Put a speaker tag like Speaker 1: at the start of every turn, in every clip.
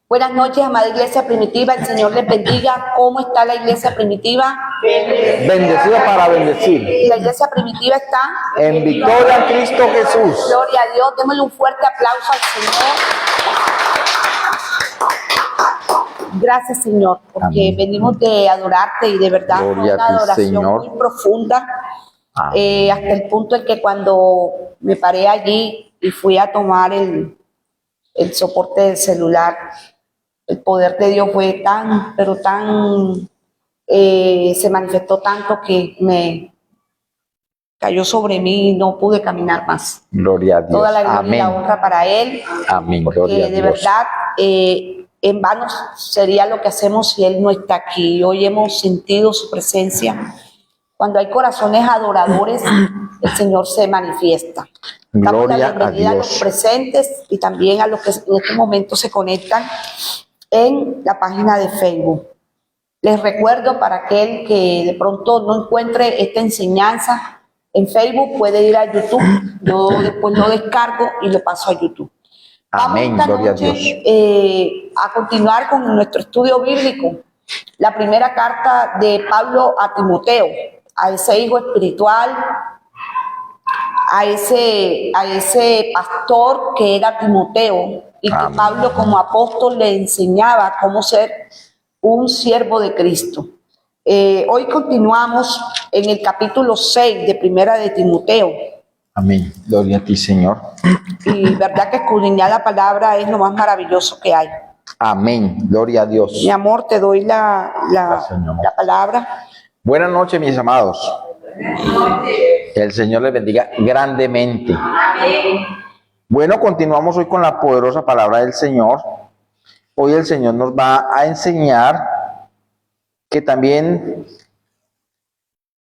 Speaker 1: Buenas noches, amada iglesia primitiva. El Señor les bendiga. ¿Cómo está la iglesia primitiva?
Speaker 2: Bendecida para bendecir.
Speaker 1: La iglesia primitiva está
Speaker 2: En victoria en Cristo Jesús.
Speaker 1: Gloria a Dios. Démosle un fuerte aplauso al Señor. Gracias, Señor, porque
Speaker 2: Amén.
Speaker 1: venimos de adorarte y de verdad fue
Speaker 2: Gloria
Speaker 1: una
Speaker 2: a ti,
Speaker 1: adoración
Speaker 2: Señor.
Speaker 1: muy profunda,
Speaker 2: Amén.
Speaker 1: hasta el punto en que cuando me paré allí y fui a tomar el soporte del celular, el poder de Dios fue tan, pero tan, se manifestó tanto que me cayó sobre mí y no pude caminar más.
Speaker 2: Gloria a Dios.
Speaker 1: Toda la gloria y la
Speaker 2: Amén.
Speaker 1: honra para Él,
Speaker 2: Amén.
Speaker 1: porque
Speaker 2: Gloria a
Speaker 1: de
Speaker 2: Dios.
Speaker 1: verdad en vano sería lo que hacemos si Él no está aquí. Hoy hemos sentido su presencia. Cuando hay corazones adoradores, el Señor se manifiesta. Damos
Speaker 2: Gloria
Speaker 1: la
Speaker 2: a
Speaker 1: bienvenida a los
Speaker 2: Dios.
Speaker 1: presentes y también a los que en este momento se conectan en la página de Facebook. Les recuerdo, para aquel que de pronto no encuentre esta enseñanza en Facebook, puede ir a YouTube. Yo después lo descargo y lo paso a YouTube.
Speaker 2: Amén.
Speaker 1: Vamos esta
Speaker 2: Gloria a
Speaker 1: noche,
Speaker 2: Dios.
Speaker 1: a continuar con nuestro estudio bíblico. La primera carta de Pablo a Timoteo, a ese hijo espiritual, a ese pastor que era Timoteo, y que
Speaker 2: Amén.
Speaker 1: Pablo como apóstol le enseñaba cómo ser un siervo de Cristo. Hoy continuamos en el capítulo 6 de Primera de Timoteo.
Speaker 2: Amén. Gloria a ti, Señor.
Speaker 1: Y verdad que escudriñar la palabra es lo más maravilloso que hay.
Speaker 2: Amén. Gloria a Dios.
Speaker 1: Mi amor, te doy la
Speaker 2: Gracias, mi amor.
Speaker 1: palabra.
Speaker 2: Buenas noches, mis amados. Que el Señor les bendiga grandemente. Bueno, continuamos hoy con la poderosa palabra del Señor. Hoy el Señor nos va a enseñar que también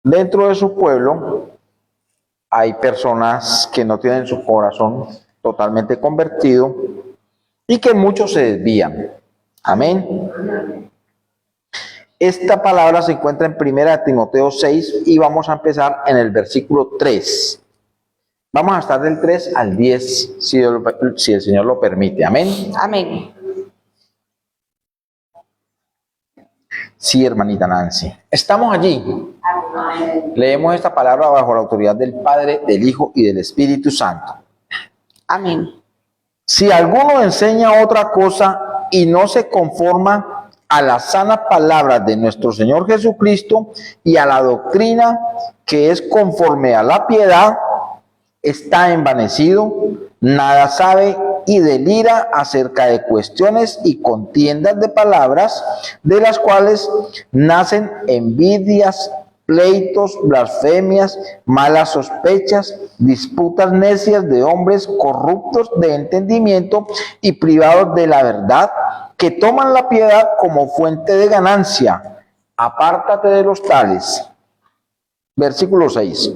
Speaker 2: dentro de su pueblo hay personas que no tienen su corazón totalmente convertido y que muchos se desvían. Amén. Esta palabra se encuentra en 1 Timoteo 6 y vamos a empezar en el versículo 3. Vamos a estar del 3 al 10, si el Señor lo permite. Amén.
Speaker 1: Amén.
Speaker 2: Sí, hermanita Nancy. Estamos allí. Leemos esta palabra bajo la autoridad del Padre, del Hijo y del Espíritu Santo.
Speaker 1: Amén.
Speaker 2: Si alguno enseña otra cosa y no se conforma a las sanas palabras de nuestro Señor Jesucristo y a la doctrina que es conforme a la piedad, está envanecido, nada sabe y delira acerca de cuestiones y contiendas de palabras, de las cuales nacen envidias, pleitos, blasfemias, malas sospechas, disputas necias de hombres corruptos de entendimiento y privados de la verdad, que toman la piedad como fuente de ganancia. Apártate de los tales. Versículo 6.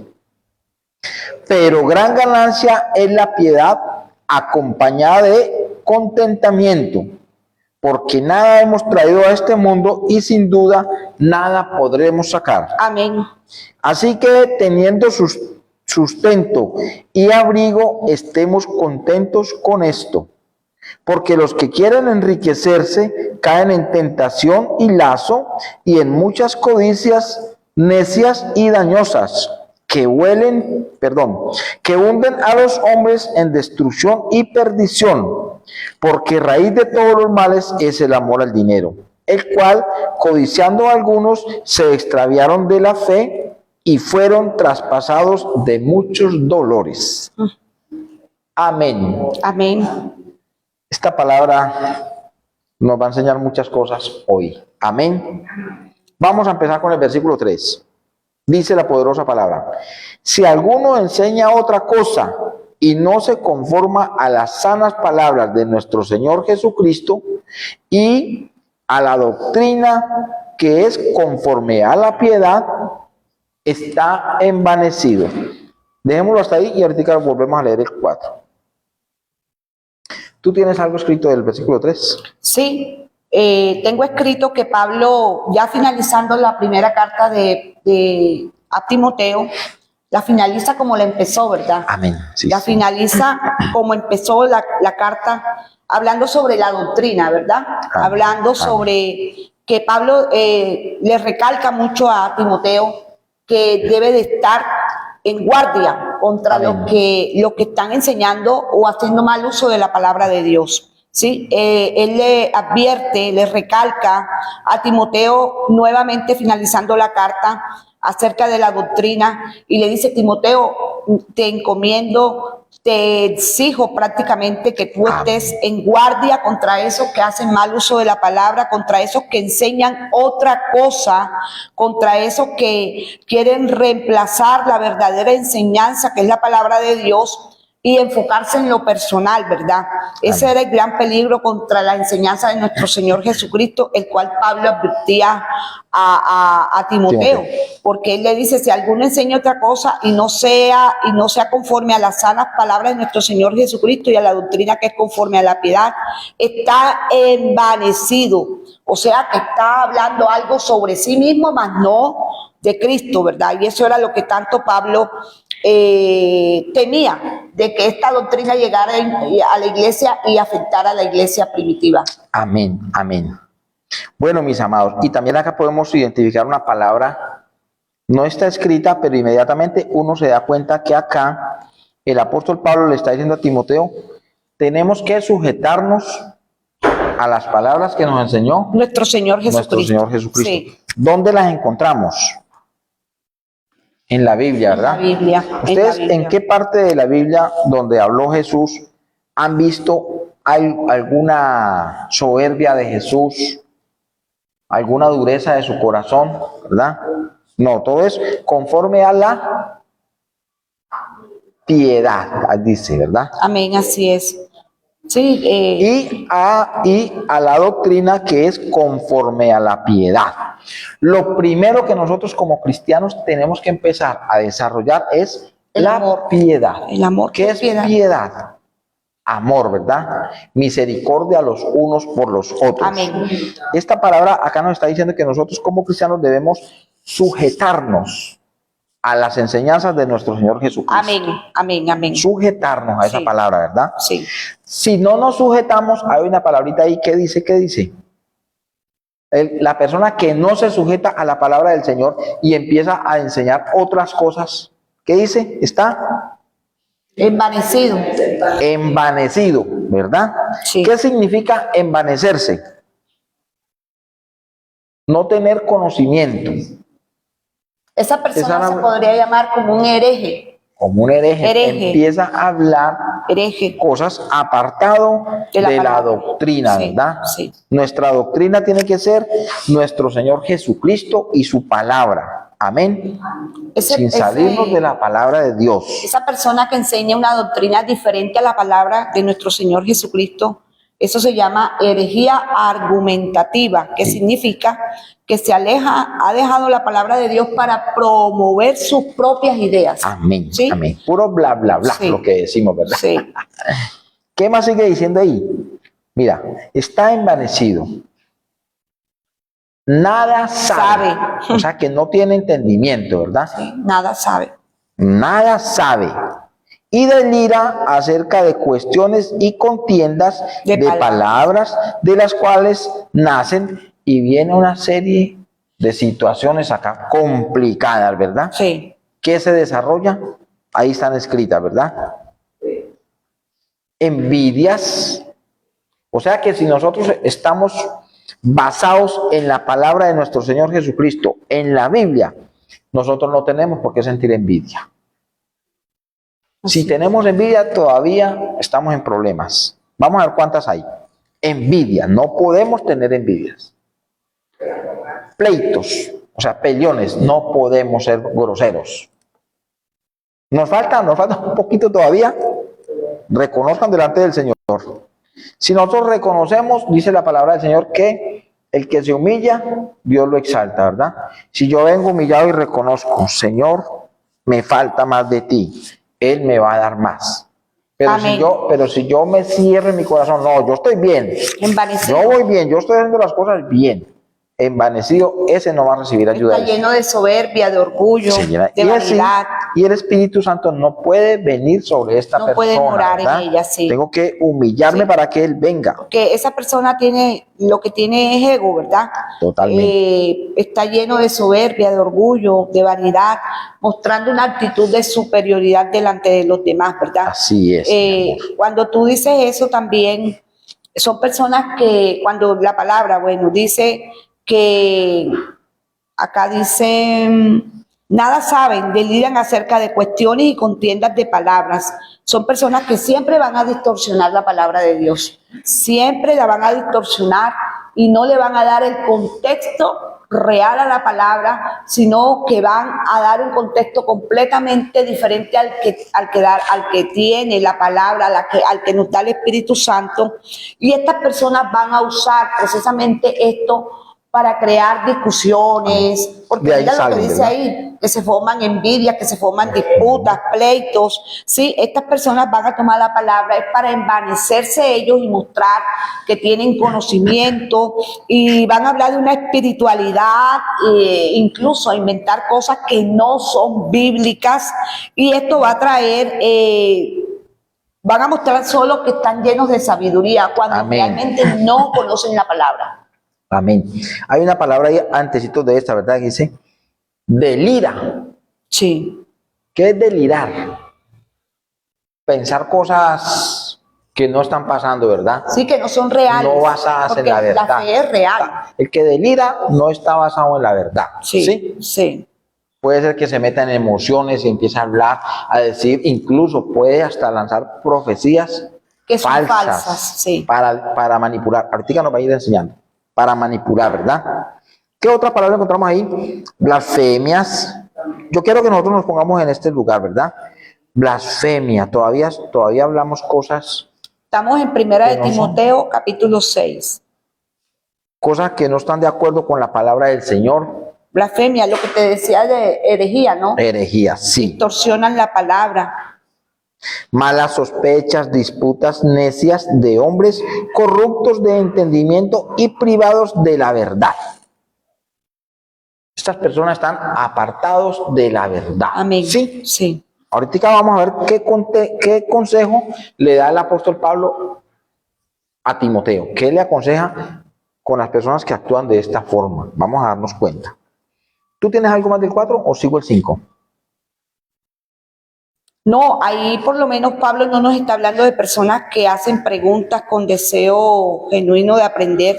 Speaker 2: Pero gran ganancia es la piedad acompañada de contentamiento, porque nada hemos traído a este mundo y sin duda nada podremos sacar.
Speaker 1: Amén.
Speaker 2: Así que teniendo sustento y abrigo, estemos contentos con esto, porque los que quieren enriquecerse caen en tentación y lazo y en muchas codicias necias y dañosas, que hunden a los hombres en destrucción y perdición, porque raíz de todos los males es el amor al dinero, el cual, codiciando a algunos, se extraviaron de la fe y fueron traspasados de muchos dolores. Amén.
Speaker 1: Amén.
Speaker 2: Esta palabra nos va a enseñar muchas cosas hoy. Amén. Vamos a empezar con el versículo 3. Dice la poderosa palabra: si alguno enseña otra cosa y no se conforma a las sanas palabras de nuestro Señor Jesucristo y a la doctrina que es conforme a la piedad, está envanecido. Dejémoslo hasta ahí y ahorita volvemos a leer el 4. ¿Tú tienes algo escrito del versículo 3?
Speaker 1: Sí, tengo escrito que Pablo, ya finalizando la primera carta a Timoteo, la finaliza como la empezó, ¿verdad?
Speaker 2: Amén. Sí,
Speaker 1: la
Speaker 2: sí.
Speaker 1: finaliza como empezó la carta hablando sobre la doctrina, ¿verdad? Hablando sobre que Pablo le recalca mucho a Timoteo que debe de estar en guardia contra los que están enseñando o haciendo mal uso de la palabra de Dios. ¿Sí? Él le advierte, le recalca a Timoteo nuevamente finalizando la carta acerca de la doctrina y le dice: Timoteo, te encomiendo, te exijo prácticamente que tú estés en guardia contra esos que hacen mal uso de la palabra, contra esos que enseñan otra cosa, contra esos que quieren reemplazar la verdadera enseñanza que es la palabra de Dios y enfocarse en lo personal, ¿verdad? Ese era el gran peligro contra la enseñanza de nuestro Señor Jesucristo, el cual Pablo advertía a Timoteo, porque él le dice: si alguno enseña otra cosa y no sea conforme a las sanas palabras de nuestro Señor Jesucristo y a la doctrina que es conforme a la piedad, está envanecido, o sea que está hablando algo sobre sí mismo, mas no de Cristo, ¿verdad? Y eso era lo que tanto Pablo temía, de que esta doctrina llegara a la iglesia y afectara a la iglesia primitiva.
Speaker 2: Amén, amén. Bueno, mis amados, y también acá podemos identificar una palabra, no está escrita, pero inmediatamente uno se da cuenta que acá el apóstol Pablo le está diciendo a Timoteo: tenemos que sujetarnos a las palabras que nos enseñó
Speaker 1: nuestro Señor Jesucristo.
Speaker 2: Sí. ¿Dónde las encontramos? En la Biblia, ¿verdad?
Speaker 1: En la Biblia.
Speaker 2: ¿Ustedes en qué parte de la Biblia donde habló Jesús han visto alguna soberbia de Jesús, alguna dureza de su corazón, ¿verdad? No, todo es conforme a la piedad, dice, ¿verdad?
Speaker 1: Amén, así es. Sí,
Speaker 2: y a la doctrina que es conforme a la piedad. Lo primero que nosotros como cristianos tenemos que empezar a desarrollar es la
Speaker 1: amor.
Speaker 2: Piedad.
Speaker 1: El amor.
Speaker 2: ¿Qué es piedad? Amor, ¿verdad? Misericordia los unos por los otros.
Speaker 1: Amén.
Speaker 2: Esta palabra acá nos está diciendo que nosotros como cristianos debemos sujetarnos a las enseñanzas de nuestro Señor Jesucristo.
Speaker 1: Amén, amén, amén.
Speaker 2: Sujetarnos a esa palabra, ¿verdad?
Speaker 1: Sí.
Speaker 2: Si no nos sujetamos, hay una palabrita ahí que dice, ¿qué dice? La persona que no se sujeta a la palabra del Señor y empieza a enseñar otras cosas, ¿qué dice? Está
Speaker 1: envanecido.
Speaker 2: Envanecido, ¿verdad?
Speaker 1: Sí.
Speaker 2: ¿Qué significa envanecerse? No tener conocimiento.
Speaker 1: Esa persona se podría llamar como un hereje.
Speaker 2: Como un hereje. Empieza a hablar cosas apartado de la doctrina,
Speaker 1: sí,
Speaker 2: ¿verdad?
Speaker 1: Sí.
Speaker 2: Nuestra doctrina tiene que ser nuestro Señor Jesucristo y su palabra. Amén. Sin salirnos de la palabra de Dios.
Speaker 1: Esa persona que enseña una doctrina diferente a la palabra de nuestro Señor Jesucristo, eso se llama herejía argumentativa, que significa que ha dejado la palabra de Dios para promover sus propias ideas.
Speaker 2: Amén,
Speaker 1: ¿sí?
Speaker 2: Amén. Puro bla, bla, bla, sí. Lo que decimos, ¿verdad?
Speaker 1: Sí.
Speaker 2: ¿Qué más sigue diciendo ahí? Mira, está envanecido. Nada sabe. O sea, que no tiene entendimiento, ¿verdad?
Speaker 1: Sí, nada sabe.
Speaker 2: Nada sabe. Y delira acerca de cuestiones y contiendas de palabras de las cuales nacen y viene una serie de situaciones acá complicadas, ¿verdad?
Speaker 1: Sí.
Speaker 2: ¿Qué se desarrolla? Ahí están escritas, ¿verdad? Envidias. O sea que si nosotros estamos basados en la palabra de nuestro Señor Jesucristo, en la Biblia, nosotros no tenemos por qué sentir envidia. Si tenemos envidia, todavía estamos en problemas. Vamos a ver cuántas hay. Envidia, no podemos tener envidias. Pleitos, o sea, peleones, no podemos ser groseros. Nos falta un poquito todavía. Reconozcan delante del Señor. Si nosotros reconocemos, dice la palabra del Señor, que el que se humilla, Dios lo exalta, ¿verdad? Si yo vengo humillado y reconozco, Señor, me falta más de ti, Él me va a dar más. Pero si yo me cierro en mi corazón, no, yo estoy bien.
Speaker 1: Envanecido.
Speaker 2: Yo voy bien, yo estoy haciendo las cosas bien. Envanecido, ese no va a recibir ayuda.
Speaker 1: Está lleno de soberbia, de orgullo, de vanidad.
Speaker 2: y el Espíritu Santo no puede venir sobre esta
Speaker 1: No
Speaker 2: persona.
Speaker 1: puede morar en
Speaker 2: ¿verdad?
Speaker 1: ella, sí.
Speaker 2: Tengo que humillarme
Speaker 1: Sí.
Speaker 2: para que Él venga.
Speaker 1: Que esa persona tiene, lo que tiene es ego, ¿verdad?
Speaker 2: Totalmente.
Speaker 1: Está lleno de soberbia, de orgullo, de vanidad, mostrando una actitud de superioridad delante de los demás, ¿verdad?
Speaker 2: Así es, mi amor.
Speaker 1: Cuando tú dices eso también, son personas que cuando la palabra, bueno, dice que acá dice, nada saben, deliran acerca de cuestiones y contiendas de palabras. Son personas que siempre van a distorsionar la palabra de Dios. Siempre la van a distorsionar y no le van a dar el contexto real a la palabra, sino que van a dar un contexto completamente diferente al que tiene la palabra, al que nos da el Espíritu Santo. Y estas personas van a usar precisamente esto para crear discusiones, porque
Speaker 2: De ahí
Speaker 1: mira lo que
Speaker 2: salen,
Speaker 1: dice
Speaker 2: ¿verdad?
Speaker 1: ahí, que se forman envidias, que se forman disputas, pleitos, ¿sí? Estas personas van a tomar la palabra es para envanecerse ellos y mostrar que tienen conocimiento y van a hablar de una espiritualidad, incluso a inventar cosas que no son bíblicas, y esto va a traer... van a mostrar solo que están llenos de sabiduría cuando
Speaker 2: Amén.
Speaker 1: realmente no conocen la palabra.
Speaker 2: Amén. Hay una palabra ahí antesito de esta, ¿verdad? Que dice delira.
Speaker 1: Sí.
Speaker 2: ¿Qué es delirar? Pensar cosas que no están pasando, ¿verdad?
Speaker 1: Sí, que no son reales.
Speaker 2: No basadas en
Speaker 1: porque
Speaker 2: la verdad.
Speaker 1: La fe es real.
Speaker 2: El que delira no está basado en la verdad.
Speaker 1: Sí, sí.
Speaker 2: Puede ser que se meta en emociones y empiece a hablar, a decir, incluso puede hasta lanzar profecías
Speaker 1: Que son falsas, sí.
Speaker 2: para manipular. Ahorita nos va a ir enseñando. Para manipular, ¿verdad? ¿Qué otra palabra encontramos ahí? Blasfemias. Yo quiero que nosotros nos pongamos en este lugar, ¿verdad? Blasfemia. Todavía hablamos cosas,
Speaker 1: Estamos en Primera de
Speaker 2: Que no son-
Speaker 1: Timoteo, capítulo 6.
Speaker 2: cosas que no están de acuerdo con la palabra del Señor.
Speaker 1: Blasfemia, lo que te decía de herejía, ¿no?
Speaker 2: Herejías, sí.
Speaker 1: Distorsionan la palabra.
Speaker 2: Malas sospechas, disputas necias de hombres corruptos de entendimiento y privados de la verdad. Estas personas están apartados de la verdad.
Speaker 1: Amén.
Speaker 2: Sí.
Speaker 1: Sí.
Speaker 2: Ahorita vamos a ver qué consejo le da el apóstol Pablo a Timoteo. ¿Qué le aconseja con las personas que actúan de esta forma? Vamos a darnos cuenta. ¿Tú tienes algo más del 4 o sigo el 5?
Speaker 1: No, ahí por lo menos Pablo no nos está hablando de personas que hacen preguntas con deseo genuino de aprender,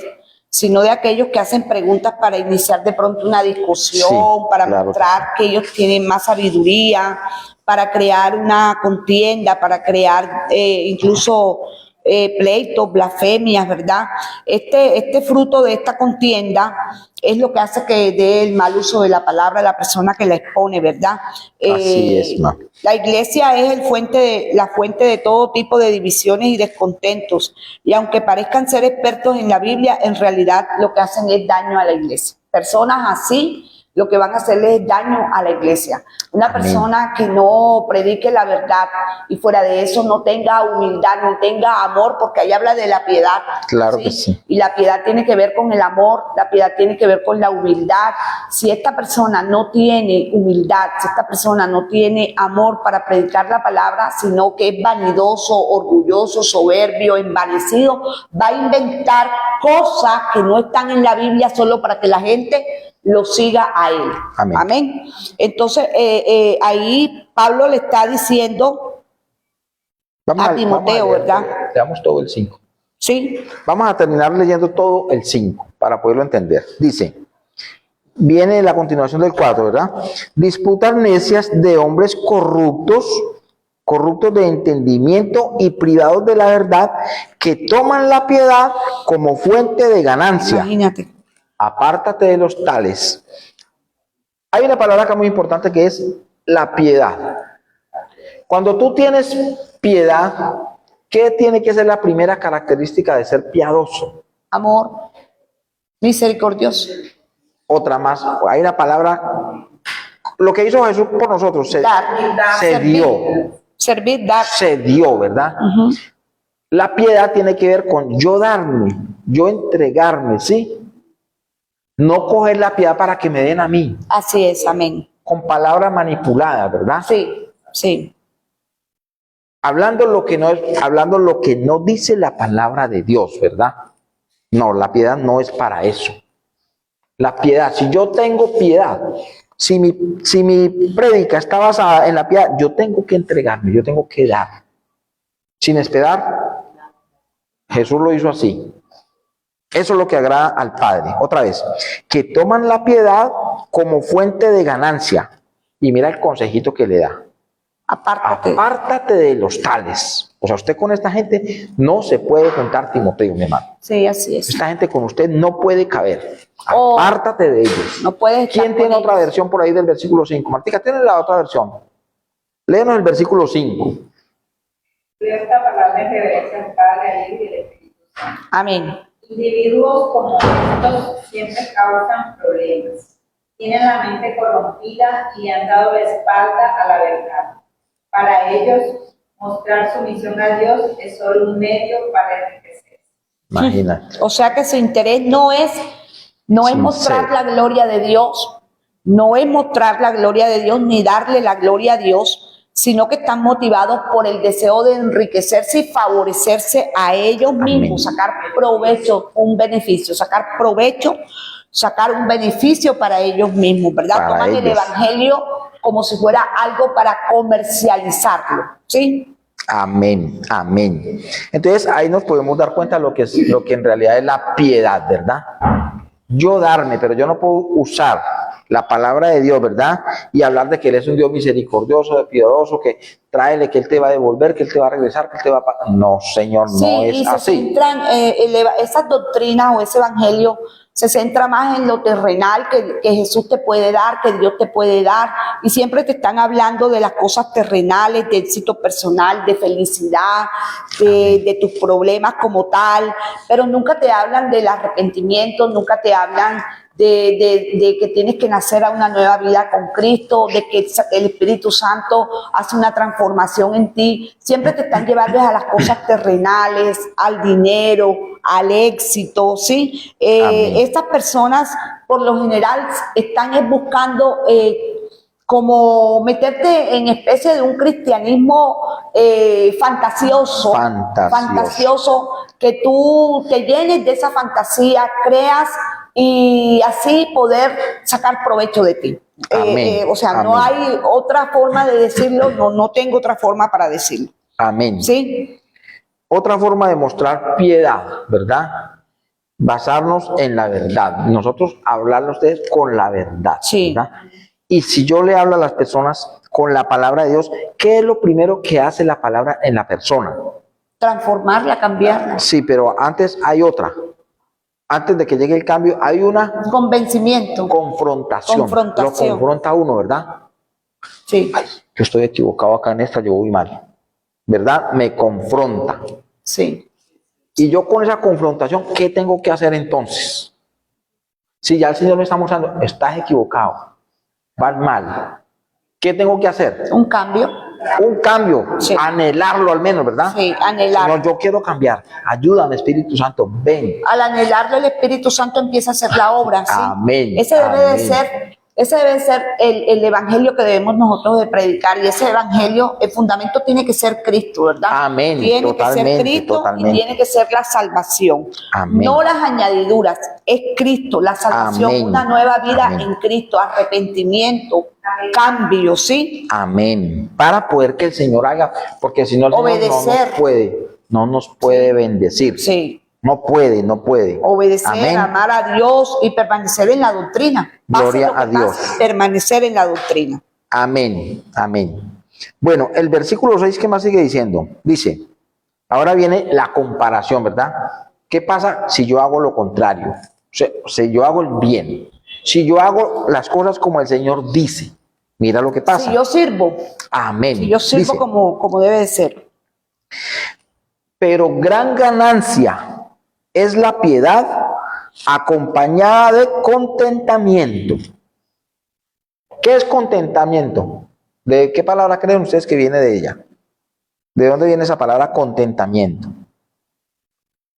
Speaker 1: sino de aquellos que hacen preguntas para iniciar de pronto una discusión,
Speaker 2: Sí,
Speaker 1: para
Speaker 2: claro.
Speaker 1: mostrar que ellos tienen más sabiduría, para crear una contienda, para crear incluso pleitos, blasfemias, ¿verdad? Este fruto de esta contienda es lo que hace que dé el mal uso de la palabra a la persona que la expone, ¿verdad?
Speaker 2: Así es, ma.
Speaker 1: La iglesia es la fuente de todo tipo de divisiones y descontentos. Y aunque parezcan ser expertos en la Biblia, en realidad lo que hacen es daño a la iglesia. Personas así lo que van a hacerle es daño a la iglesia. Una
Speaker 2: Amén.
Speaker 1: persona que no predique la verdad y fuera de eso no tenga humildad, no tenga amor, porque ahí habla de la piedad.
Speaker 2: Claro que sí.
Speaker 1: Y la piedad tiene que ver con el amor, la piedad tiene que ver con la humildad. Si esta persona no tiene humildad, si esta persona no tiene amor para predicar la palabra, sino que es vanidoso, orgulloso, soberbio, envanecido, va a inventar cosas que no están en la Biblia solo para que la gente lo siga a él.
Speaker 2: Amén.
Speaker 1: Amén. Entonces, ahí Pablo le está diciendo a Timoteo, ¿verdad?
Speaker 2: Leamos todo el 5.
Speaker 1: Sí.
Speaker 2: Vamos a terminar leyendo todo el 5 para poderlo entender. Dice, viene la continuación del 4, ¿verdad? Disputas necias de hombres corruptos de entendimiento y privados de la verdad, que toman la piedad como fuente de ganancia.
Speaker 1: Imagínate.
Speaker 2: Apártate de los tales. Hay una palabra acá muy importante que es la piedad. Cuando tú tienes piedad, ¿qué tiene que ser la primera característica de ser piadoso?
Speaker 1: Amor, misericordioso.
Speaker 2: Otra más, hay una palabra, lo que hizo Jesús por nosotros, se dio, ¿verdad?
Speaker 1: Uh-huh.
Speaker 2: La piedad tiene que ver con yo darme, yo entregarme, ¿sí? No coger la piedad para que me den a mí.
Speaker 1: Así es, amén.
Speaker 2: con palabras manipuladas, ¿verdad?
Speaker 1: Sí, sí.
Speaker 2: Hablando lo que no es, hablando lo que no dice la palabra de Dios, ¿verdad? No, la piedad no es para eso. La piedad, si yo tengo piedad, si mi prédica está basada en la piedad, yo tengo que entregarme, yo tengo que dar. Sin esperar, Jesús lo hizo así. Eso es lo que agrada al Padre. Otra vez, que toman la piedad como fuente de ganancia. Y mira el consejito que le da.
Speaker 1: Apártate.
Speaker 2: Apártate de los tales. O sea, usted con esta gente no se puede juntar, Timoteo, mi hermano.
Speaker 1: Sí, así es.
Speaker 2: Esta gente con usted no puede caber.
Speaker 1: Oh,
Speaker 2: Apártate de ellos.
Speaker 1: no puedes estar
Speaker 2: ¿Quién
Speaker 1: con
Speaker 2: tiene otra
Speaker 1: ellos.
Speaker 2: versión por ahí del versículo 5? Martica, ¿tiene la otra versión? Léenos el versículo 5.
Speaker 3: Leo esta palabra en reverencia al Padre, al Hijo y al Espíritu Santo.
Speaker 1: Amén.
Speaker 3: Individuos como estos siempre causan problemas. Tienen la mente corrompida y le han dado la espalda a la verdad. Para ellos, mostrar sumisión a Dios es solo un medio para enriquecer.
Speaker 2: Imagínate.
Speaker 1: O sea que su interés no es mostrar la gloria de Dios, no es mostrar la gloria de Dios ni darle la gloria a Dios, sino que están motivados por el deseo de enriquecerse y favorecerse a ellos mismos, sacar provecho, un beneficio, sacar provecho, sacar un beneficio para ellos mismos, ¿verdad?
Speaker 2: Para
Speaker 1: Toman el
Speaker 2: ellos.
Speaker 1: evangelio como si fuera algo para comercializarlo, ¿sí?
Speaker 2: Amén, amén. Entonces ahí nos podemos dar cuenta de lo que en realidad es la piedad, ¿verdad? Yo darme, pero yo no puedo usar la palabra de Dios, ¿verdad? Y hablar de que Él es un Dios misericordioso, piadoso, que tráele, que Él te va a devolver, que Él te va a regresar, que Él te va a... No, Señor,
Speaker 1: Sí,
Speaker 2: no
Speaker 1: y
Speaker 2: es
Speaker 1: se
Speaker 2: así.
Speaker 1: centran, esas doctrinas o ese evangelio se centra más en lo terrenal que Jesús te puede dar, que Dios te puede dar, y siempre te están hablando de las cosas terrenales, de éxito personal, de felicidad, de tus problemas como tal, pero nunca te hablan del arrepentimiento, nunca te hablan de que tienes que nacer a una nueva vida con Cristo, de que el Espíritu Santo hace una transformación en ti. Siempre te están llevando a las cosas terrenales, al dinero, al éxito, ¿sí? Estas personas, por lo general, están buscando como meterte en especie de un cristianismo fantasioso, que tú te llenes de esa fantasía, creas y así poder sacar provecho de ti. O sea,
Speaker 2: Amén.
Speaker 1: no hay otra forma de decirlo, no tengo otra forma para decirlo.
Speaker 2: Amén.
Speaker 1: ¿Sí?
Speaker 2: Otra forma de mostrar piedad, ¿verdad? Basarnos en la verdad. Nosotros hablarle a ustedes con la verdad,
Speaker 1: Sí.
Speaker 2: ¿verdad? Y si yo le hablo a las personas con la palabra de Dios, ¿qué es lo primero que hace la palabra en la persona?
Speaker 1: Transformarla, cambiarla.
Speaker 2: Sí, pero antes hay otra. Antes de que llegue el cambio, hay una
Speaker 1: Convencimiento.
Speaker 2: confrontación.
Speaker 1: Confrontación.
Speaker 2: Lo confronta a uno, ¿verdad?
Speaker 1: Sí.
Speaker 2: Ay, yo estoy equivocado acá en esta, yo voy mal. ¿Verdad? Me confronta.
Speaker 1: Sí.
Speaker 2: Y yo con esa confrontación, ¿qué tengo que hacer entonces? Si ya el Señor me está mostrando, estás equivocado, vas mal. ¿Qué tengo que hacer?
Speaker 1: Un cambio.
Speaker 2: Un cambio,
Speaker 1: Sí.
Speaker 2: Anhelarlo al menos, ¿verdad?
Speaker 1: Sí, anhelar.
Speaker 2: Señor, yo quiero cambiar. Ayúdame, Espíritu Santo, ven.
Speaker 1: Al anhelarlo, el Espíritu Santo empieza a hacer la obra, ¿sí?
Speaker 2: Amén,
Speaker 1: Ese debe
Speaker 2: amén.
Speaker 1: de ser el evangelio que debemos nosotros de predicar, y ese evangelio, el fundamento tiene que ser Cristo, ¿verdad?
Speaker 2: Amén,
Speaker 1: Tiene que ser
Speaker 2: totalmente,
Speaker 1: Cristo
Speaker 2: totalmente.
Speaker 1: y tiene que ser la salvación.
Speaker 2: Amén.
Speaker 1: No las añadiduras, es Cristo, la salvación,
Speaker 2: Amén.
Speaker 1: una nueva vida
Speaker 2: Amén.
Speaker 1: en Cristo, arrepentimiento, cambio, ¿sí?
Speaker 2: Amén. Para poder que el Señor haga, porque si no el Señor
Speaker 1: Obedecer.
Speaker 2: no nos puede bendecir.
Speaker 1: Sí.
Speaker 2: No puede.
Speaker 1: Obedecer,
Speaker 2: Amén.
Speaker 1: amar a Dios y permanecer en la doctrina. Pase
Speaker 2: Gloria
Speaker 1: lo que
Speaker 2: a Dios.
Speaker 1: pase, permanecer en la doctrina.
Speaker 2: Amén, amén. Bueno, el versículo 6, ¿qué más sigue diciendo? Dice, ahora viene la comparación, ¿verdad? ¿Qué pasa si yo hago lo contrario? O sea, si yo hago el bien, si yo hago las cosas como el Señor dice, mira lo que pasa.
Speaker 1: Si yo sirvo,
Speaker 2: Amén.
Speaker 1: si yo sirvo
Speaker 2: Dice,
Speaker 1: como debe de ser.
Speaker 2: pero gran ganancia es la piedad acompañada de contentamiento. ¿Qué es contentamiento? ¿De qué palabra creen ustedes que viene de ella? ¿De dónde viene esa palabra contentamiento?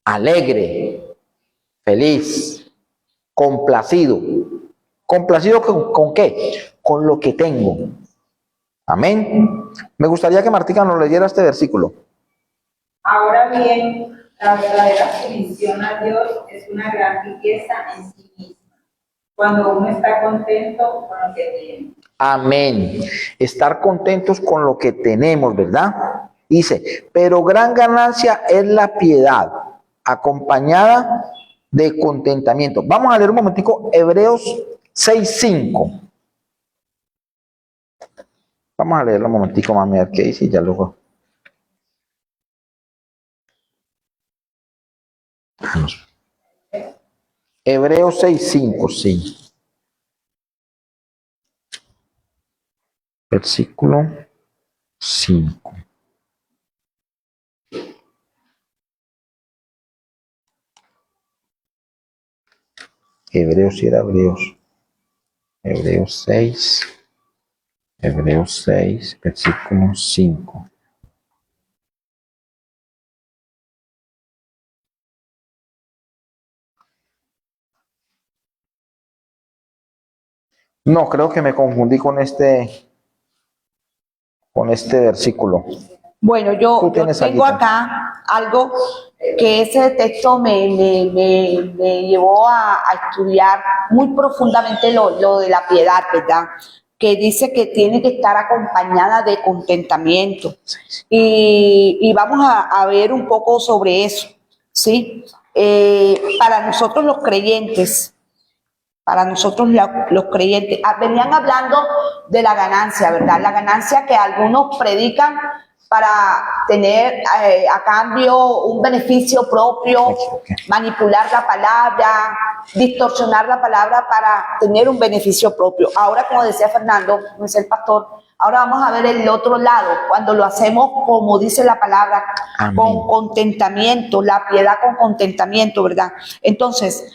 Speaker 2: Alegre, feliz, complacido. ¿Complacido con qué? con lo que tengo. Amén. Me gustaría que Martica nos leyera este versículo.
Speaker 3: Ahora bien, la verdadera sumisión a Dios es una gran riqueza en sí misma, cuando uno está contento con lo que tiene.
Speaker 2: Amén. Estar contentos con lo que tenemos, ¿verdad? Dice, pero gran ganancia es la piedad, acompañada de contentamiento. Vamos a leer un momentico Hebreos 6:5. Vamos a leerlo un momentico, mami, a ver qué dice y ya luego. Hebreos 6:5, sí. Versículo 5. Hebreos, si era Hebreos. Hebreos 6, versículo 5. No, creo que me confundí con este versículo.
Speaker 1: Bueno,
Speaker 2: Tú
Speaker 1: yo
Speaker 2: tienes
Speaker 1: tengo
Speaker 2: algo.
Speaker 1: acá algo que ese texto me llevó a estudiar muy profundamente lo de la piedad, ¿verdad? Que dice que tiene que estar acompañada de contentamiento. Y vamos a ver un poco sobre eso, ¿sí? Para nosotros los creyentes, los creyentes, venían hablando de la ganancia, ¿verdad? La ganancia que algunos predican para tener a cambio un beneficio propio, manipular la palabra, distorsionar la palabra para tener un beneficio propio. Ahora, como decía Fernando, como decía el pastor, ahora vamos a ver el otro lado, cuando lo hacemos como dice la palabra,
Speaker 2: Amén.
Speaker 1: con contentamiento, la piedad con contentamiento, ¿verdad? Entonces,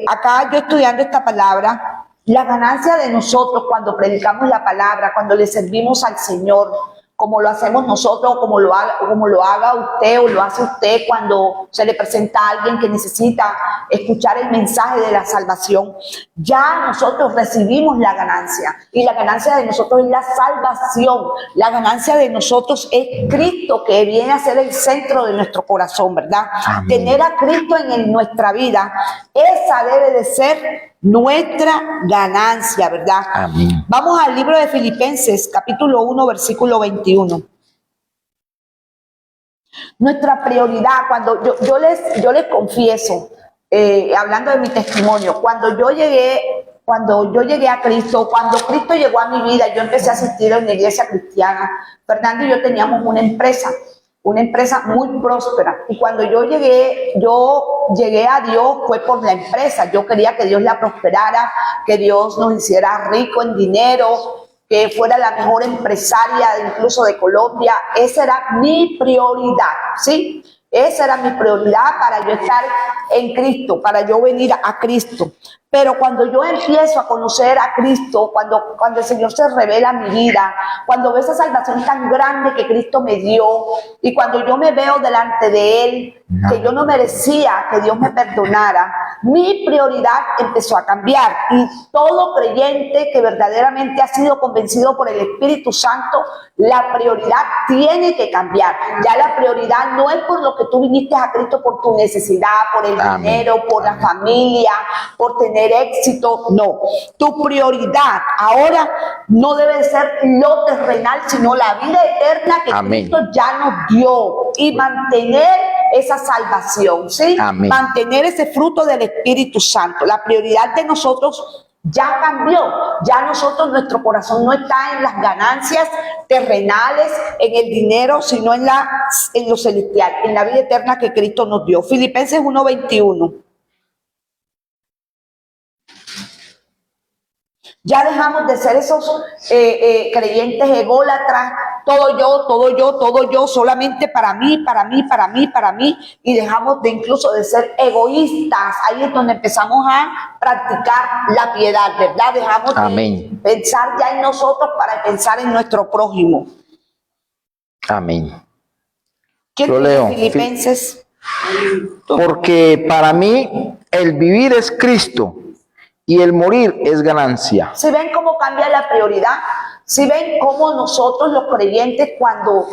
Speaker 1: acá yo estudiando esta palabra, la ganancia de nosotros cuando predicamos la palabra, cuando le servimos al Señor, como lo hacemos nosotros, como lo haga usted o lo hace usted cuando se le presenta a alguien que necesita escuchar el mensaje de la salvación, ya nosotros recibimos la ganancia y la ganancia de nosotros es la salvación, la ganancia de nosotros es Cristo que viene a ser el centro de nuestro corazón, ¿verdad?
Speaker 2: Amén.
Speaker 1: Tener a Cristo en nuestra vida, esa debe de ser nuestra ganancia, ¿verdad?
Speaker 2: Amén.
Speaker 1: Vamos al libro de Filipenses, capítulo 1, versículo 21. Nuestra prioridad, cuando yo les confieso, hablando de mi testimonio, cuando yo llegué a Cristo, cuando Cristo llegó a mi vida, yo empecé a asistir a una iglesia cristiana. Fernando y yo teníamos una empresa muy próspera. Y cuando yo llegué a Dios fue por la empresa. Yo quería que Dios la prosperara, que Dios nos hiciera rico en dinero, que fuera la mejor empresaria incluso de Colombia. Esa era mi prioridad, ¿sí? Esa era mi prioridad para yo estar en Cristo, para yo venir a Cristo. Pero cuando yo empiezo a conocer a Cristo, cuando el Señor se revela en mi vida, cuando veo esa salvación tan grande que Cristo me dio, y cuando yo me veo delante de Él, que yo no merecía que Dios me perdonara, mi prioridad empezó a cambiar. Y todo creyente que verdaderamente ha sido convencido por el Espíritu Santo, la prioridad tiene que cambiar. Ya la prioridad no es por lo que tú viniste a Cristo, por tu necesidad, por el dinero, por la familia, por tener éxito. No, tu prioridad ahora no debe ser lo terrenal, sino la vida eterna que Cristo ya nos dio, y mantener esa salvación, ¿sí?
Speaker 2: Amén.
Speaker 1: Mantener ese fruto del Espíritu Santo. La prioridad de nosotros ya cambió. Ya nosotros, nuestro corazón no está en las ganancias terrenales, en el dinero, sino en lo celestial, en la vida eterna que Cristo nos dio. Filipenses 1:21. Ya dejamos de ser esos creyentes ególatras, todo yo, solamente para mí, y dejamos de incluso de ser egoístas. Ahí es donde empezamos a practicar la piedad, ¿verdad? Dejamos de pensar ya en nosotros para pensar en nuestro prójimo.
Speaker 2: Amén.
Speaker 1: ¿Quién
Speaker 2: Yo
Speaker 1: tiene
Speaker 2: leo
Speaker 1: Filipenses?
Speaker 2: Porque para mí el vivir es Cristo y el morir es ganancia.
Speaker 1: Si ven cómo cambia la prioridad, si ven cómo nosotros los creyentes cuando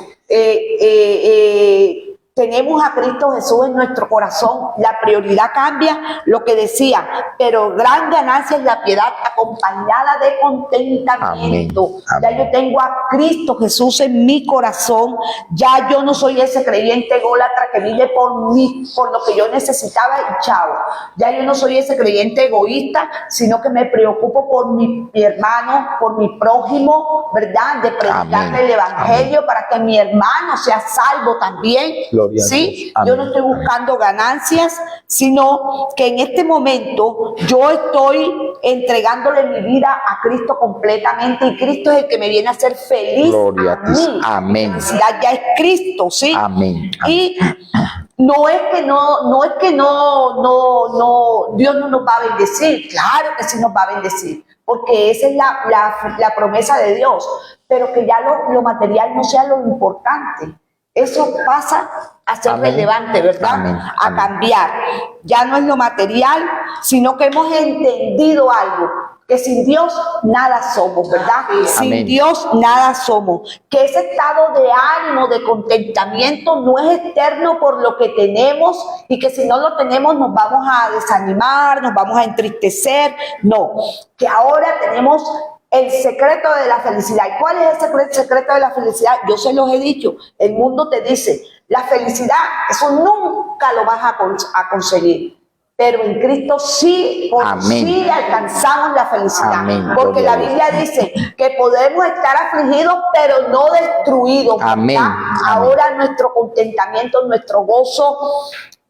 Speaker 1: tenemos a Cristo Jesús en nuestro corazón, la prioridad cambia, lo que decía, pero gran ganancia es la piedad acompañada de contentamiento.
Speaker 2: Amén, amén.
Speaker 1: Ya yo tengo a Cristo Jesús en mi corazón, ya yo no soy ese creyente ególatra que vive por mí, por lo que yo necesitaba y chao. Ya yo no soy ese creyente egoísta, sino que me preocupo por mi hermano, por mi prójimo, ¿verdad? De predicarle
Speaker 2: Amén,
Speaker 1: el evangelio para que mi hermano sea salvo también.
Speaker 2: Gloria a
Speaker 1: Sí,
Speaker 2: Dios.
Speaker 1: yo
Speaker 2: Amén,
Speaker 1: no estoy buscando ganancias, sino que en este momento yo estoy entregándole mi vida a Cristo completamente y Cristo es el que me viene a hacer feliz.
Speaker 2: Gloria a ti.
Speaker 1: mí.
Speaker 2: Amén.
Speaker 1: La felicidad ya es Cristo, ¿sí?
Speaker 2: Amén, amén.
Speaker 1: Y no es que Dios no nos va a bendecir, claro que sí nos va a bendecir, porque esa es la promesa de Dios, pero que ya lo material no sea lo importante. Eso pasa a ser
Speaker 2: Amén.
Speaker 1: relevante, ¿verdad?
Speaker 2: Amén.
Speaker 1: A
Speaker 2: Amén.
Speaker 1: cambiar. Ya no es lo material, sino que hemos entendido algo, que sin Dios nada somos, ¿verdad? Sin
Speaker 2: Amén.
Speaker 1: Dios nada somos. Que ese estado de ánimo, de contentamiento no es eterno por lo que tenemos y que si no lo tenemos nos vamos a desanimar, nos vamos a entristecer. No, que ahora tenemos el secreto de la felicidad. ¿Y cuál es el secreto de la felicidad? Yo se los he dicho. El mundo te dice, la felicidad, eso nunca lo vas a conseguir. Pero en Cristo sí,
Speaker 2: Amén.
Speaker 1: sí alcanzamos la felicidad.
Speaker 2: Amén.
Speaker 1: Porque
Speaker 2: Gloria
Speaker 1: la
Speaker 2: a Dios.
Speaker 1: Biblia dice que podemos estar afligidos, pero no destruidos. ¿verdad?
Speaker 2: Amén.
Speaker 1: Ahora nuestro contentamiento, nuestro gozo,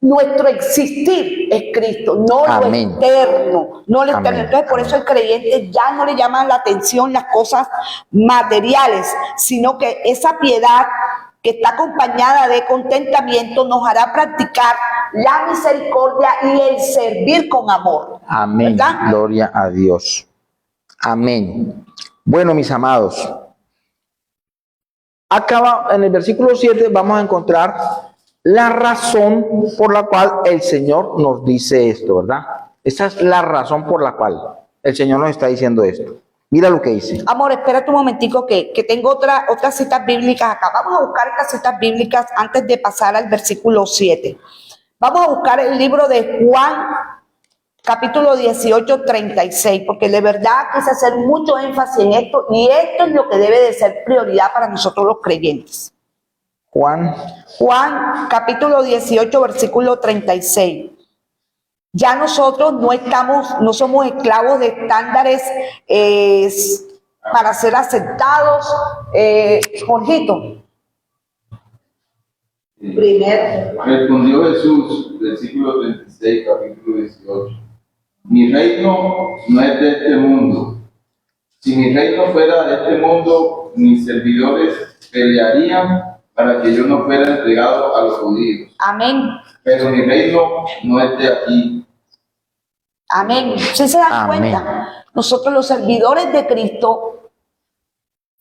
Speaker 1: nuestro existir es Cristo, no
Speaker 2: Amén.
Speaker 1: lo eterno, no lo
Speaker 2: Amén.
Speaker 1: eterno. Entonces, por eso el creyente ya no le llaman la atención las cosas materiales, sino que esa piedad que está acompañada de contentamiento nos hará practicar la misericordia y el servir con amor.
Speaker 2: Amén.
Speaker 1: ¿Verdad?
Speaker 2: Gloria a Dios. Amén. Bueno, mis amados, acaba en el versículo 7 vamos a encontrar la razón por la cual el Señor nos dice esto, ¿verdad? Esa es la razón por la cual el Señor nos está diciendo esto. Mira lo que dice.
Speaker 1: Amor, espérate un momentico que tengo otras citas bíblicas acá. Vamos a buscar estas citas bíblicas antes de pasar al versículo 7. Vamos a buscar el libro de Juan, capítulo 18, 36, porque de verdad quise hacer mucho énfasis en esto y esto es lo que debe de ser prioridad para nosotros los creyentes. Juan, capítulo 18, versículo 36. Ya nosotros no somos esclavos de estándares para ser aceptados. Jorgito.
Speaker 4: Respondió Jesús, versículo 36, capítulo 18. Mi reino no es de este mundo. Si mi reino fuera de este mundo, mis servidores pelearían para que yo no fuera entregado a los judíos.
Speaker 1: Amén.
Speaker 4: Pero mi reino no es de aquí.
Speaker 1: Amén. ¿Sí se dan
Speaker 2: Amén.
Speaker 1: cuenta? Nosotros los servidores de Cristo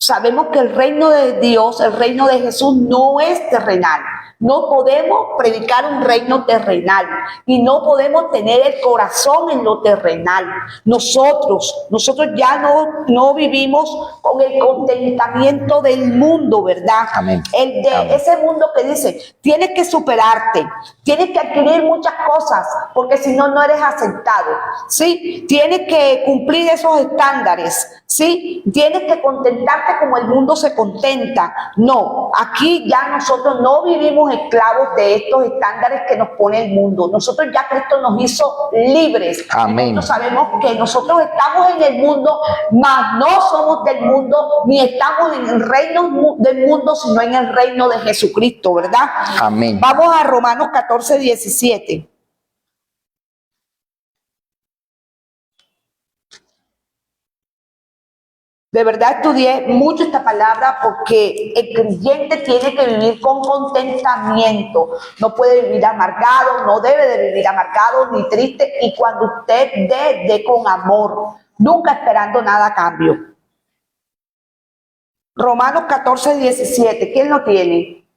Speaker 1: sabemos que el reino de Dios, el reino de Jesús no es terrenal. No podemos predicar un reino terrenal y no podemos tener el corazón en lo terrenal. Nosotros ya no vivimos con el contentamiento del mundo, ¿verdad?
Speaker 2: Amén.
Speaker 1: El de
Speaker 2: Amén.
Speaker 1: ese mundo que dice, tienes que superarte, tienes que adquirir muchas cosas, porque si no, no eres aceptado, ¿sí? Tienes que cumplir esos estándares, ¿sí? Tienes que contentarte como el mundo se contenta. No, aquí ya nosotros no vivimos esclavos de estos estándares que nos pone el mundo. Nosotros ya Cristo nos hizo libres.
Speaker 2: Amén.
Speaker 1: Nosotros sabemos que nosotros estamos en el mundo, mas no somos del mundo, ni estamos en el reino del mundo, sino en el reino de Jesucristo, ¿verdad?
Speaker 2: Amén.
Speaker 1: Vamos a Romanos 14, 17. De verdad estudié mucho esta palabra porque el creyente tiene que vivir con contentamiento. No puede vivir amargado, no debe de vivir amargado ni triste. Y cuando usted dé con amor, nunca esperando nada a cambio. Romanos 14, 17. ¿Quién lo tiene?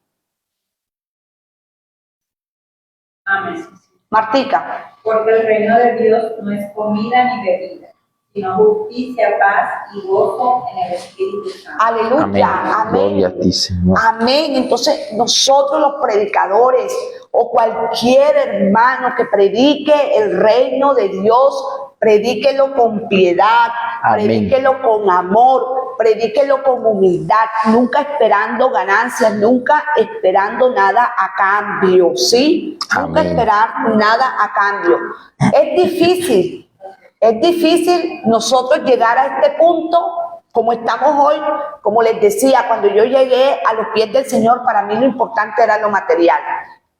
Speaker 3: Amén.
Speaker 1: Martica.
Speaker 3: porque el reino de Dios no es comida ni bebida, sino justicia, paz y gozo en el Espíritu Santo.
Speaker 1: Aleluya,
Speaker 2: Amén.
Speaker 1: amén.
Speaker 2: Gloria a ti, Señor.
Speaker 1: Amén. Entonces, nosotros los predicadores o cualquier hermano que predique el reino de Dios, predíquelo con piedad,
Speaker 2: Amén.
Speaker 1: predíquelo con amor, predíquelo con humildad, nunca esperando ganancias, nunca esperando nada a cambio, ¿sí? Nunca
Speaker 2: Amén.
Speaker 1: esperar nada a cambio. Es difícil nosotros llegar a este punto como estamos hoy. Como les decía, cuando yo llegué a los pies del Señor, para mí lo importante era lo material,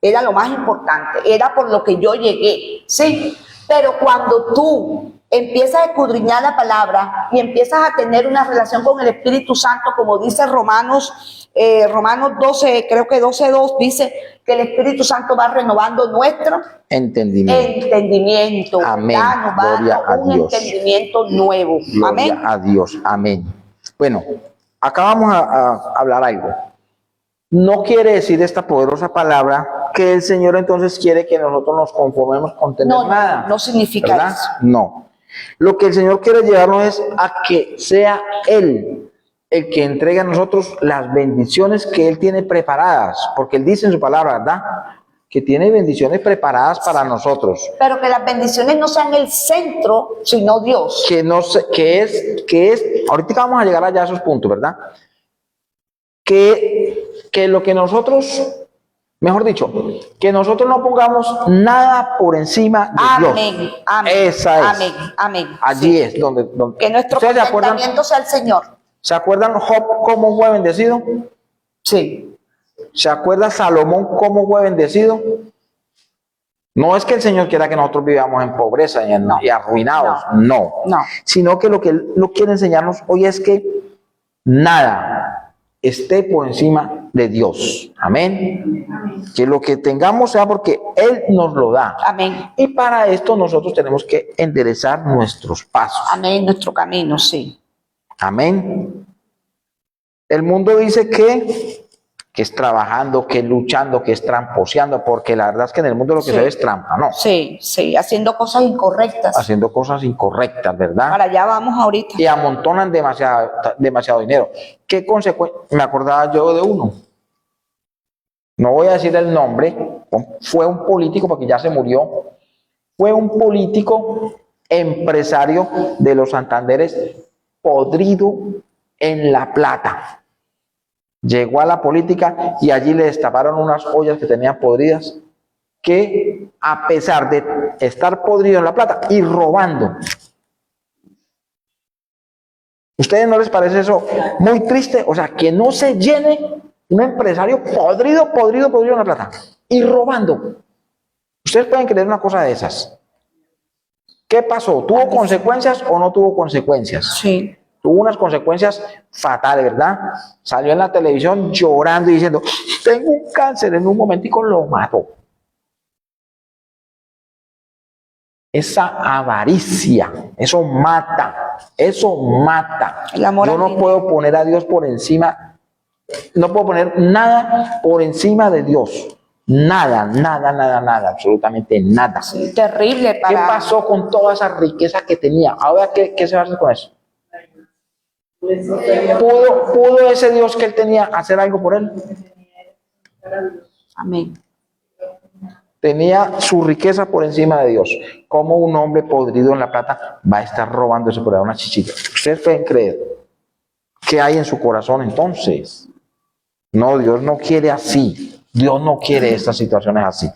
Speaker 1: era lo más importante, era por lo que yo llegué, ¿sí? Pero cuando tú empiezas a escudriñar la palabra y empiezas a tener una relación con el Espíritu Santo, como dice Romanos 12, creo que 12:2, dice que el Espíritu Santo va renovando nuestro entendimiento.
Speaker 2: Amén.
Speaker 1: ¿verdad? Nos va
Speaker 2: Gloria
Speaker 1: dando
Speaker 2: a
Speaker 1: un
Speaker 2: Dios.
Speaker 1: entendimiento nuevo.
Speaker 2: Gloria
Speaker 1: Amén.
Speaker 2: a Dios. Amén. Bueno, acá vamos a hablar algo. No quiere decir esta poderosa palabra que el Señor entonces quiere que nosotros nos conformemos con tener
Speaker 1: No,
Speaker 2: nada.
Speaker 1: no significa
Speaker 2: ¿verdad?
Speaker 1: eso.
Speaker 2: No. Lo que el Señor quiere llevarnos es a que sea Él el que entregue a nosotros las bendiciones que Él tiene preparadas, porque Él dice en su palabra, ¿verdad?, que tiene bendiciones preparadas para nosotros.
Speaker 1: Pero que las bendiciones no sean el centro, sino Dios.
Speaker 2: Que no sé, que es, ahorita vamos a llegar allá a esos puntos, ¿verdad? Que lo que nosotros, mejor dicho, que nosotros no pongamos nada por encima de
Speaker 1: Amén,
Speaker 2: Dios.
Speaker 1: amén.
Speaker 2: Esa es.
Speaker 1: Amén, amén.
Speaker 2: Allí
Speaker 1: Sí.
Speaker 2: es donde
Speaker 1: Que nuestro
Speaker 2: ¿ustedes se acuerdan?
Speaker 1: contentamiento sea el Señor.
Speaker 2: ¿Se acuerdan Job cómo fue bendecido?
Speaker 1: Sí.
Speaker 2: ¿Se acuerda Salomón cómo fue bendecido? No es que el Señor quiera que nosotros vivamos en pobreza y arruinados, no. Sino que lo que Él no quiere enseñarnos hoy es que nada esté por encima de Dios. Amén. Que lo que tengamos sea porque Él nos lo da.
Speaker 1: Amén.
Speaker 2: Y para esto nosotros tenemos que enderezar nuestros pasos.
Speaker 1: Amén, nuestro camino, sí.
Speaker 2: Amén. El mundo dice que es trabajando, que es luchando, que es tramposeando, porque la verdad es que en el mundo lo que
Speaker 1: Sí.
Speaker 2: se ve es trampa, ¿no?
Speaker 1: Sí, sí, haciendo cosas incorrectas.
Speaker 2: Haciendo cosas incorrectas, ¿verdad?
Speaker 1: Para allá vamos ahorita.
Speaker 2: Y amontonan demasiado dinero. ¿Qué consecuencia? Me acordaba yo de uno. No voy a decir el nombre, fue un político porque ya se murió. Fue un político empresario de los Santanderes, podrido en La Plata. Llegó a la política y allí le destaparon unas ollas que tenían podridas, que a pesar de estar podrido en La Plata y robando. ¿Ustedes no les parece eso muy triste? O sea, que no se llene un empresario podrido en La Plata y robando. Ustedes pueden creer una cosa de esas. ¿Qué pasó? ¿Tuvo consecuencias o no tuvo consecuencias?
Speaker 1: Sí.
Speaker 2: Tuvo unas consecuencias fatales, ¿verdad? Salió en la televisión llorando y diciendo, tengo un cáncer, en un momentico lo mató. Esa avaricia, eso mata, eso mata.
Speaker 1: El amor
Speaker 2: Yo
Speaker 1: al
Speaker 2: no
Speaker 1: dinero.
Speaker 2: puedo poner a Dios por encima, no puedo poner nada por encima de Dios. Nada, absolutamente nada.
Speaker 1: Sí, terrible
Speaker 2: ¿Qué
Speaker 1: para...
Speaker 2: pasó con toda esa riqueza que tenía? Ahora, ¿qué se va a hacer con eso? ¿Pudo ese Dios que él tenía hacer algo por él?
Speaker 1: Amén.
Speaker 2: Tenía su riqueza por encima de Dios. ¿Cómo un hombre podrido en La Plata va a estar robándose por ahí una chichita? ¿Ustedes pueden creer? ¿Qué hay en su corazón entonces? No, Dios no quiere así. Dios no quiere estas situaciones así.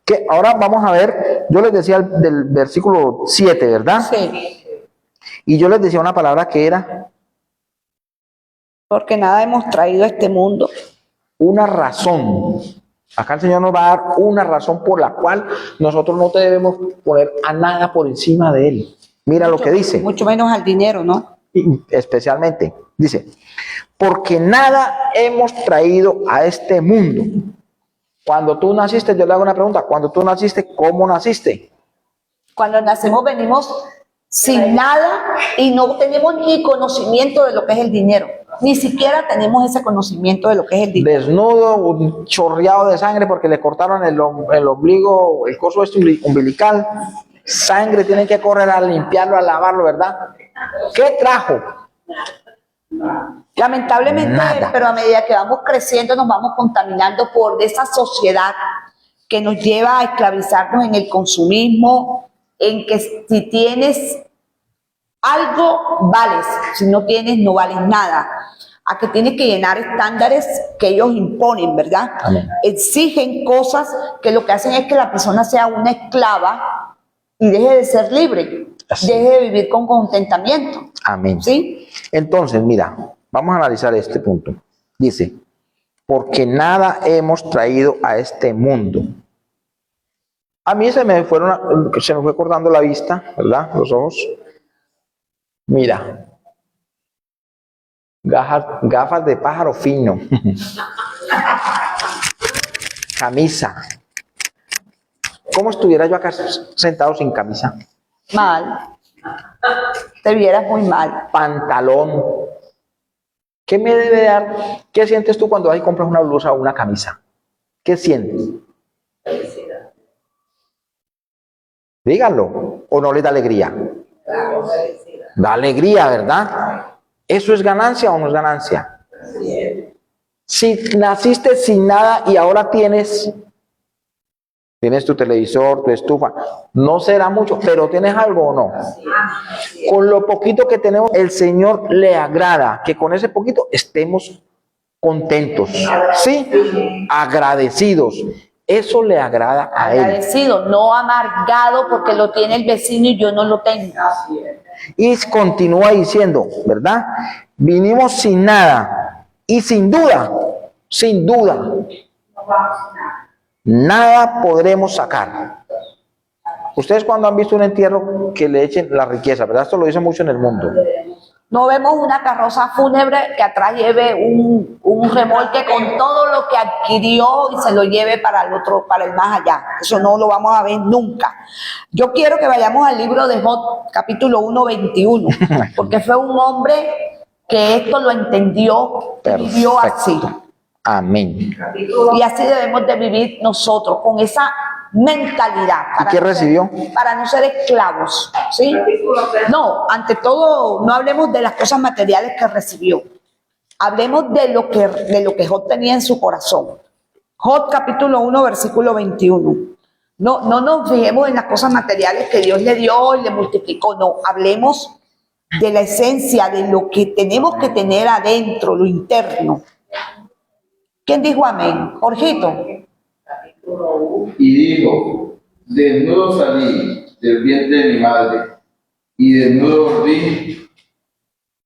Speaker 2: Que ahora vamos a ver, yo les decía del versículo 7, ¿verdad?
Speaker 1: Sí.
Speaker 2: Y yo les decía una palabra que era
Speaker 1: Porque nada hemos traído a este mundo.
Speaker 2: una razón. Acá el Señor nos va a dar una razón por la cual nosotros no debemos poner a nada por encima de Él. Mira lo que dice.
Speaker 1: Mucho menos al dinero, ¿no?
Speaker 2: Y especialmente, dice, porque nada hemos traído a este mundo. Cuando tú naciste, yo le hago una pregunta, cuando tú naciste, ¿cómo naciste?
Speaker 1: Cuando nacemos venimos sin nada y no tenemos ni conocimiento de lo que es el dinero. Ni siquiera tenemos ese conocimiento de lo que es el dinero.
Speaker 2: Desnudo, un chorreado de sangre porque le cortaron el ombligo, el coso este umbilical. Sangre, tienen que correr a limpiarlo, a lavarlo, ¿verdad? ¿Qué trajo?
Speaker 1: Lamentablemente,
Speaker 2: Nada.
Speaker 1: pero a medida que vamos creciendo nos vamos contaminando por esa sociedad que nos lleva a esclavizarnos en el consumismo, en que si tienes algo, vales, si no tienes, no vales nada. A que tienes que llenar estándares que ellos imponen, ¿verdad?
Speaker 2: Amén.
Speaker 1: Exigen cosas que lo que hacen es que la persona sea una esclava y deje de ser libre,
Speaker 2: Así.
Speaker 1: deje de vivir con contentamiento.
Speaker 2: Amén.
Speaker 1: ¿Sí?
Speaker 2: Entonces, mira, vamos a analizar este punto. Dice, porque nada hemos traído a este mundo. A mí se me fue cortando la vista, ¿verdad? Los ojos. Mira, gafas de pájaro fino, camisa. ¿Cómo estuviera yo acá sentado sin camisa?
Speaker 1: Mal. Te vieras muy mal.
Speaker 2: Pantalón. ¿Qué me debe dar? ¿Qué sientes tú cuando vas y compras una blusa o una camisa? ¿Qué sientes? Díganlo. ¿O no les da alegría? Da alegría, ¿verdad? ¿Eso es ganancia o no es ganancia? Si naciste sin nada y ahora tienes tu televisor, tu estufa, no será mucho, pero ¿tienes algo o no? Con lo poquito que tenemos, el Señor le agrada que con ese poquito estemos contentos, ¿sí? Agradecidos. Eso le agrada a Él.
Speaker 1: Agradecido, no amargado porque lo tiene el vecino y yo no lo tengo.
Speaker 2: Y continúa diciendo, ¿verdad? Vinimos sin nada y sin duda, nada podremos sacar. Ustedes cuando han visto un entierro que le echen la riqueza, ¿verdad? Esto lo dicen mucho en el mundo.
Speaker 1: No vemos una carroza fúnebre que atrás lleve un remolque con todo lo que adquirió y se lo lleve para el otro, para el más allá. Eso no lo vamos a ver nunca. Yo quiero que vayamos al libro de Job, capítulo 1, 21, porque fue un hombre que esto lo entendió, que vivió así.
Speaker 2: Amén.
Speaker 1: Y así debemos de vivir nosotros, con esa mentalidad.
Speaker 2: ¿Y qué recibió?
Speaker 1: Para no ser esclavos, ¿sí? No, ante todo, no hablemos de las cosas materiales que recibió. Hablemos de lo que Job tenía en su corazón. Job capítulo 1, versículo 21. No nos fijemos en las cosas materiales que Dios le dio y le multiplicó. No, hablemos de la esencia, de lo que tenemos que tener adentro, lo interno. ¿Quién dijo amén? Jorgito.
Speaker 4: Y dijo, desnudo salí del vientre de mi madre, y desnudo volví,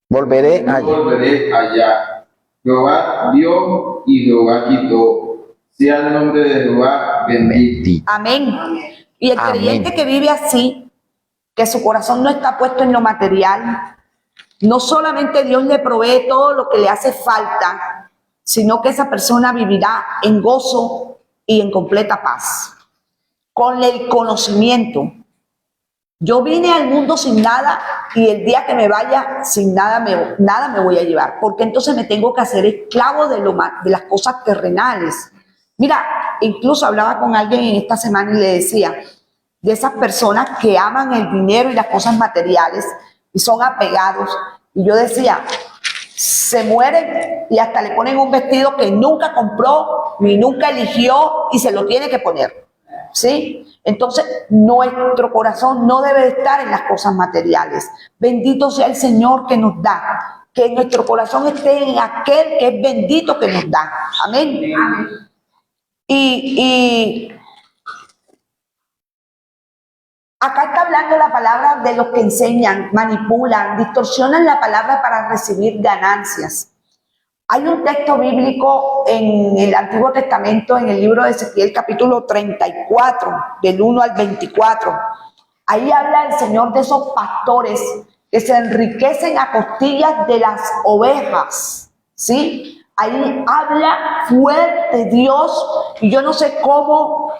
Speaker 2: Volveré
Speaker 4: no
Speaker 2: allá.
Speaker 4: volveré allá. Jehová dio y Jehová quitó. Sea el nombre de Jehová bendito.
Speaker 1: Amén. Y el
Speaker 2: Amén.
Speaker 1: creyente que vive así, que su corazón no está puesto en lo material, no solamente Dios le provee todo lo que le hace falta, sino que esa persona vivirá en gozo y en completa paz. Con el conocimiento. Yo vine al mundo sin nada y el día que me vaya sin nada me voy a llevar, porque entonces me tengo que hacer esclavo de las cosas terrenales. Mira, incluso hablaba con alguien en esta semana y le decía, de esas personas que aman el dinero y las cosas materiales y son apegados, y yo decía, se mueren y hasta le ponen un vestido que nunca compró ni nunca eligió y se lo tiene que poner, ¿sí? Entonces, nuestro corazón no debe de estar en las cosas materiales. Bendito sea el Señor que nos da, que nuestro corazón esté en aquel que es bendito que nos da. Amén. Amén. Y acá está hablando la palabra de los que enseñan, manipulan, distorsionan la palabra para recibir ganancias. Hay un texto bíblico en el Antiguo Testamento, en el libro de Ezequiel, capítulo 34, del 1 al 24. Ahí habla el Señor de esos pastores que se enriquecen a costillas de las ovejas, ¿sí? Ahí habla fuerte Dios, y yo no sé cómo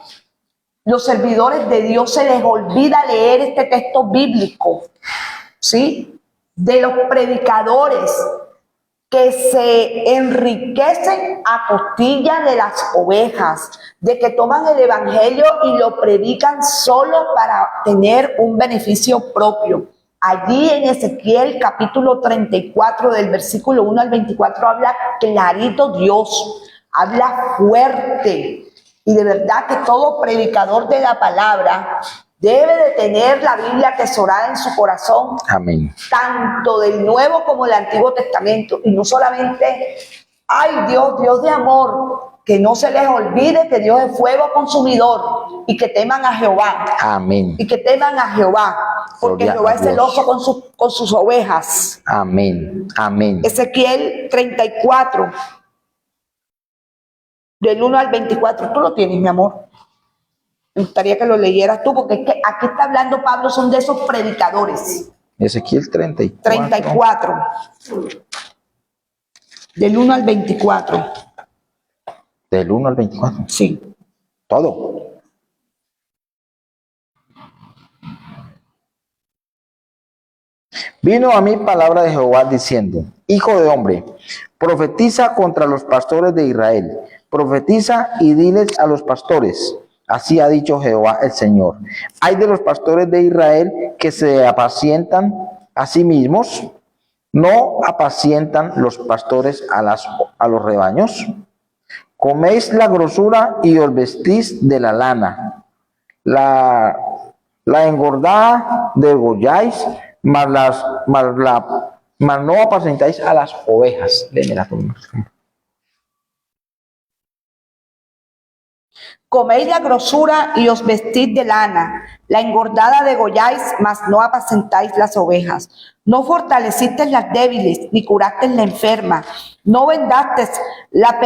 Speaker 1: los servidores de Dios se les olvida leer este texto bíblico, ¿sí? De los predicadores que se enriquecen a costilla de las ovejas, de que toman el evangelio y lo predican solo para tener un beneficio propio. Allí en Ezequiel capítulo 34 del versículo 1 al 24 habla clarito Dios, habla fuerte, y de verdad que todo predicador de la palabra debe de tener la Biblia atesorada en su corazón,
Speaker 2: Amén.
Speaker 1: tanto del Nuevo como del Antiguo Testamento, y no solamente, ay Dios, Dios de amor, que no se les olvide que Dios es fuego consumidor, y que teman a Jehová,
Speaker 2: Amén.
Speaker 1: y que teman a Jehová, porque
Speaker 2: Gloria
Speaker 1: Jehová
Speaker 2: a
Speaker 1: es
Speaker 2: Dios.
Speaker 1: celoso con sus ovejas.
Speaker 2: Amén. Amén.
Speaker 1: Ezequiel 34, del 1 al 24, tú lo tienes, mi amor. Me gustaría que lo leyeras tú, porque es que aquí está hablando Pablo, son de esos predicadores.
Speaker 2: Ezequiel 34.
Speaker 1: 34, del 1 al 24,
Speaker 2: Del 1 al 24.
Speaker 1: sí.
Speaker 2: Todo. Vino a mí palabra de Jehová diciendo: Hijo de hombre, profetiza contra los pastores de Israel. Profetiza y diles a los pastores: así ha dicho Jehová el Señor. Hay de los pastores de Israel que se apacientan a sí mismos. ¿No apacientan los pastores a los rebaños? Coméis la grosura y os vestís de la lana. La engordada degolláis, mas no apacentáis a las ovejas. Léemela tú.
Speaker 1: Coméis la grosura y os vestid de lana, la engordada degolláis, mas no apacentáis las ovejas. No fortalecisteis las débiles, ni curasteis la enferma. No vendasteis la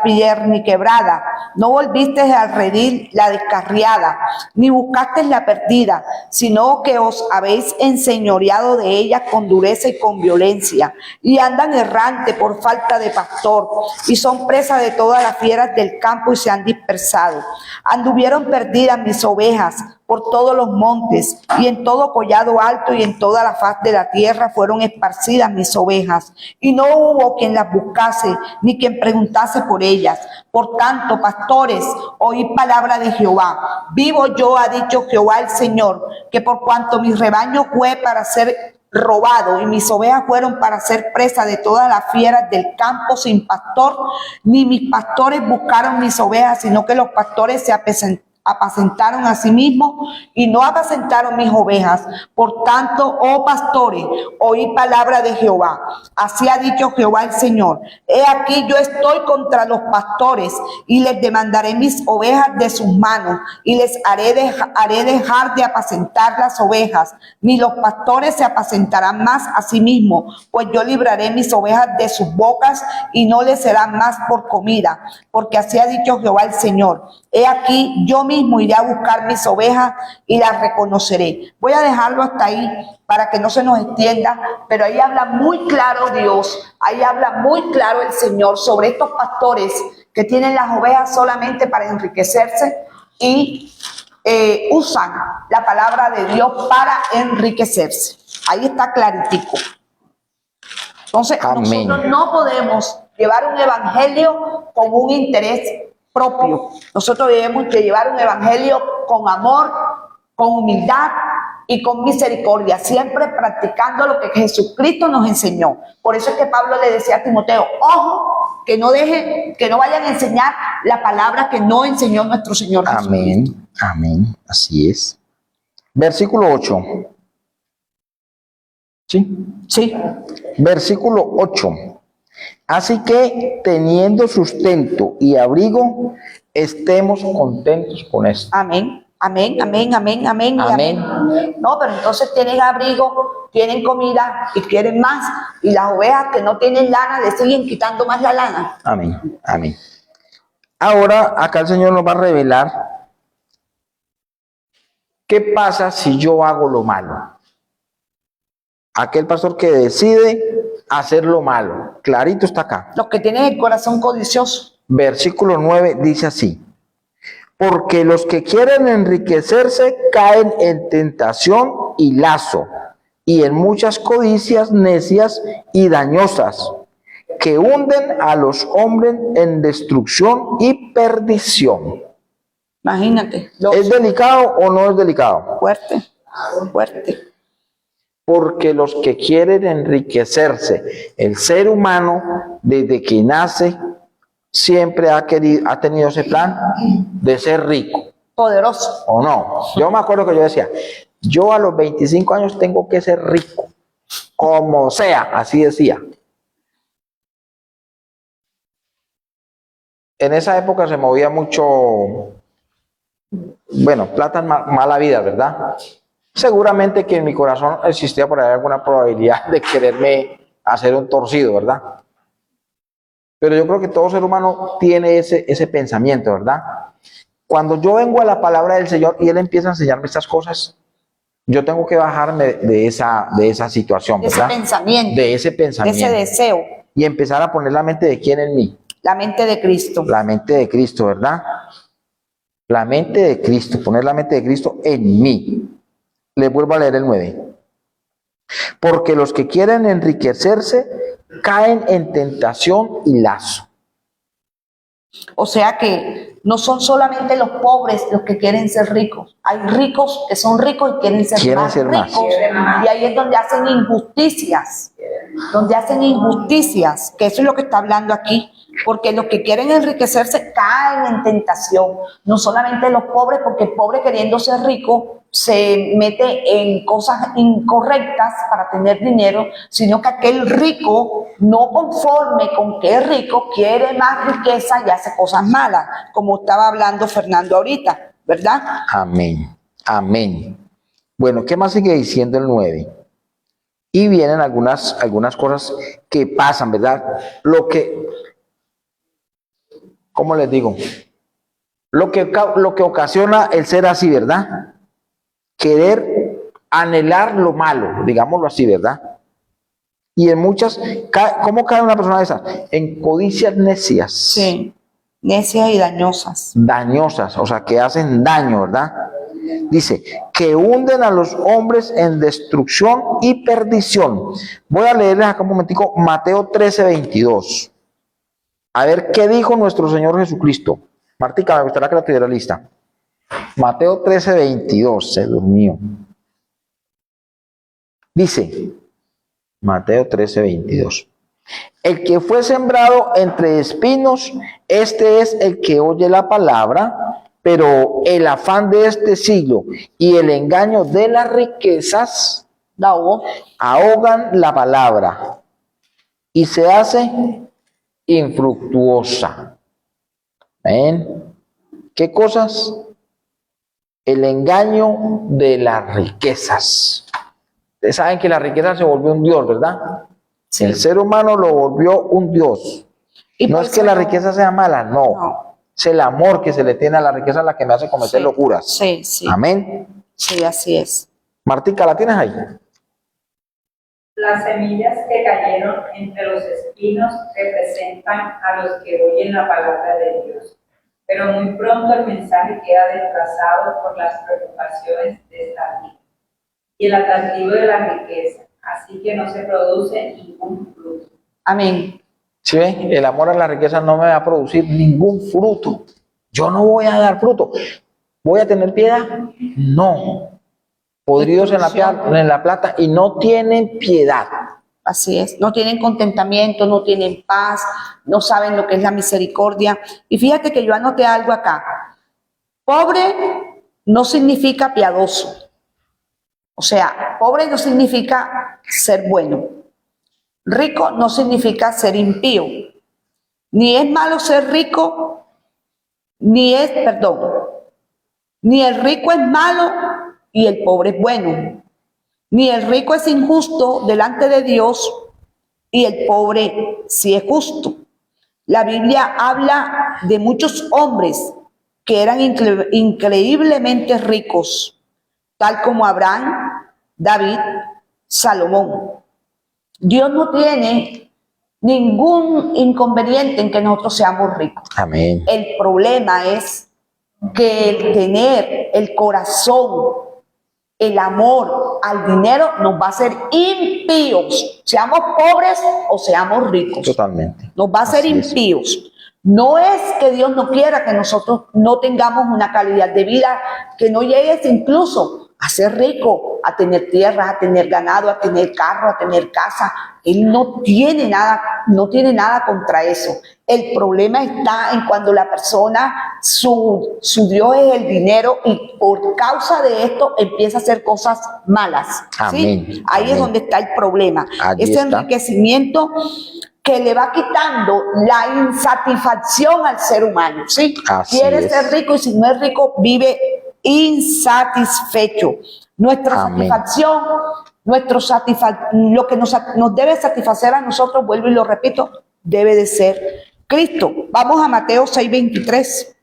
Speaker 1: pierna quebrada, no volvisteis al redil la descarriada, ni buscasteis la perdida, sino que os habéis enseñoreado de ella con dureza y con violencia, y andan errante por falta de pastor, y son presa de todas las fieras del campo y se han dispersado. Anduvieron perdidas mis ovejas por todos los montes, y en todo collado alto y en toda la faz de la tierra fueron esparcidas mis ovejas, y no hubo quien las buscase, ni quien preguntase por ellas. Por tanto, pastores, oíd palabra de Jehová. Vivo yo, ha dicho Jehová el Señor, que por cuanto mi rebaño fue para ser robado y mis ovejas fueron para ser presa de todas las fieras del campo sin pastor, ni mis pastores buscaron mis ovejas, sino que los pastores se apacentaron a sí mismos y no apacentaron mis ovejas. Por tanto, oh pastores, oí palabra de Jehová. Así ha dicho Jehová el Señor: he aquí yo estoy contra los pastores y les demandaré mis ovejas de sus manos y les haré dejar de apacentar las ovejas, ni los pastores se apacentarán más a sí mismos, pues yo libraré mis ovejas de sus bocas y no les serán más por comida, porque así ha dicho Jehová el Señor: he aquí yo mismo iré a buscar mis ovejas y las reconoceré. Voy a dejarlo hasta ahí para que no se nos extienda, pero ahí habla muy claro Dios, ahí habla muy claro el Señor sobre estos pastores que tienen las ovejas solamente para enriquecerse y usan la palabra de Dios para enriquecerse. Ahí está claritico. Entonces,
Speaker 2: Amén.
Speaker 1: nosotros no podemos llevar un evangelio con un interés propio. Nosotros debemos de llevar un evangelio con amor, con humildad y con misericordia, siempre practicando lo que Jesucristo nos enseñó. Por eso es que Pablo le decía a Timoteo: ojo, que no vayan a enseñar la palabra que no enseñó nuestro Señor Jesucristo.
Speaker 2: Amén. Amén. Así es. Versículo 8. ¿Sí?
Speaker 1: Sí.
Speaker 2: Versículo 8. Así que, teniendo sustento y abrigo, estemos contentos con esto.
Speaker 1: Amén. Amén, amén, amén, amén, y
Speaker 2: Amén.
Speaker 1: amén. No, pero entonces tienen abrigo, tienen comida y quieren más. Y las ovejas que no tienen lana le siguen quitando más la lana.
Speaker 2: Amén. Amén. Ahora, acá el Señor nos va a revelar qué pasa si yo hago lo malo. Aquel pastor que decide hacer lo malo. Clarito está acá.
Speaker 1: Los que tienen el corazón codicioso.
Speaker 2: Versículo 9 dice así: porque los que quieren enriquecerse caen en tentación y lazo, y en muchas codicias necias y dañosas, que hunden a los hombres en destrucción y perdición.
Speaker 1: Imagínate,
Speaker 2: ¿Es delicado o no es delicado?
Speaker 1: fuerte, fuerte.
Speaker 2: Porque los que quieren enriquecerse, el ser humano desde que nace siempre ha tenido ese plan de ser rico,
Speaker 1: Poderoso.
Speaker 2: ¿o no? Yo me acuerdo que yo decía, yo a los 25 años tengo que ser rico, como sea, así decía. En esa época se movía mucho, bueno, plata en mala vida, ¿verdad? Seguramente que en mi corazón existía por ahí alguna probabilidad de quererme hacer un torcido, ¿verdad? Pero yo creo que todo ser humano tiene ese pensamiento, ¿verdad? Cuando yo vengo a la palabra del Señor y Él empieza a enseñarme estas cosas, yo tengo que bajarme de esa situación,
Speaker 1: De ese
Speaker 2: ¿verdad?
Speaker 1: pensamiento.
Speaker 2: De ese
Speaker 1: De
Speaker 2: pensamiento.
Speaker 1: ese deseo.
Speaker 2: Y empezar a poner la mente de quién en mí.
Speaker 1: La mente de Cristo.
Speaker 2: La mente de Cristo, ¿verdad? La mente de Cristo, poner la mente de Cristo en mí. Les vuelvo a leer el 9. Porque los que quieren enriquecerse caen en tentación y lazo.
Speaker 1: O sea que no son solamente los pobres los que quieren ser ricos. Hay ricos que son ricos y quieren ser
Speaker 2: Quieren
Speaker 1: más
Speaker 2: ser más.
Speaker 1: ricos. Y ahí es donde hacen injusticias. Donde hacen injusticias. Que eso es lo que está hablando aquí. Porque los que quieren enriquecerse caen en tentación. No solamente los pobres, porque el pobre queriendo ser rico se mete en cosas incorrectas para tener dinero, sino que aquel rico, no conforme con que es rico, quiere más riqueza y hace cosas malas, como estaba hablando Fernando ahorita, ¿verdad?
Speaker 2: Amén. Amén. Bueno, ¿qué más sigue diciendo el 9? Y vienen algunas cosas que pasan, ¿verdad? ¿Cómo les digo? Lo que ocasiona el ser así, ¿verdad? Querer anhelar lo malo, digámoslo así, ¿verdad? Y en muchas, ¿cómo cae una persona de esas? En codicias necias.
Speaker 1: Sí, necias y dañosas.
Speaker 2: Dañosas, o sea, que hacen daño, ¿verdad? Dice, que hunden a los hombres en destrucción y perdición. Voy a leerles acá un momentico Mateo 13:22. A ver qué dijo nuestro Señor Jesucristo. Martica, me gustaría que la tuviera lista. Mateo 13:22, se durmió. Dice, Mateo 13:22. El que fue sembrado entre espinos, este es el que oye la palabra, pero el afán de este siglo y el engaño de las riquezas ahogan la palabra y se hace infructuosa. ¿Ven? ¿Qué cosas? El engaño de las riquezas. Ustedes saben que la riqueza se volvió un dios, ¿verdad?
Speaker 1: Sí.
Speaker 2: El ser humano lo volvió un dios.
Speaker 1: Y
Speaker 2: No
Speaker 1: por
Speaker 2: es que
Speaker 1: eso
Speaker 2: la
Speaker 1: no-
Speaker 2: riqueza sea mala, no.
Speaker 1: No.
Speaker 2: Es el amor que se le tiene a la riqueza la que me hace cometer
Speaker 1: Sí.
Speaker 2: locuras.
Speaker 1: Sí, sí.
Speaker 2: Amén.
Speaker 1: Sí, así es.
Speaker 2: Martica, ¿la tienes ahí?
Speaker 3: Las semillas que cayeron entre los espinos representan a los que oyen la palabra de Dios, pero muy pronto el mensaje queda desplazado por las preocupaciones de esta vida y el atractivo de la riqueza, así que no se produce ningún fruto.
Speaker 1: Amén.
Speaker 2: ¿Sí ven? El amor a la riqueza no me va a producir ningún fruto. Yo no voy a dar fruto. ¿Voy a tener piedad? No. Podridos en la plata y no tienen piedad.
Speaker 1: Así es. No tienen contentamiento, no tienen paz, no saben lo que es la misericordia. Y fíjate que yo anoté algo acá. Pobre no significa piadoso. O sea, pobre no significa ser bueno. Rico no significa ser impío. Ni es malo ser rico, ni el rico es malo y el pobre es bueno. Ni el rico es injusto delante de Dios y el pobre sí es justo. La Biblia habla de muchos hombres que eran increíblemente ricos, tal como Abraham, David, Salomón. Dios no tiene ningún inconveniente en que nosotros seamos ricos.
Speaker 2: Amén.
Speaker 1: El problema es que el tener el corazón el amor al dinero nos va a hacer impíos, seamos pobres o seamos ricos.
Speaker 2: Totalmente.
Speaker 1: Nos va a hacer
Speaker 2: Así es.
Speaker 1: impíos. No es que Dios no quiera que nosotros no tengamos una calidad de vida, que no llegues incluso a ser rico, a tener tierra, a tener ganado, a tener carro, a tener casa. Él no tiene nada contra eso. El problema está en cuando la persona, su Dios es el dinero y por causa de esto empieza a hacer cosas malas. ¿Sí?
Speaker 2: Amén,
Speaker 1: Ahí es
Speaker 2: amén.
Speaker 1: donde está el problema.
Speaker 2: Allí
Speaker 1: Ese
Speaker 2: está.
Speaker 1: enriquecimiento que le va quitando la insatisfacción al ser humano, ¿sí?
Speaker 2: Así
Speaker 1: Quiere
Speaker 2: es.
Speaker 1: ser rico y si no es rico vive insatisfecho. Nuestra
Speaker 2: Amén.
Speaker 1: satisfacción, lo que nos debe satisfacer a nosotros, vuelvo y lo repito, debe de ser Cristo. Vamos a Mateo 6:23.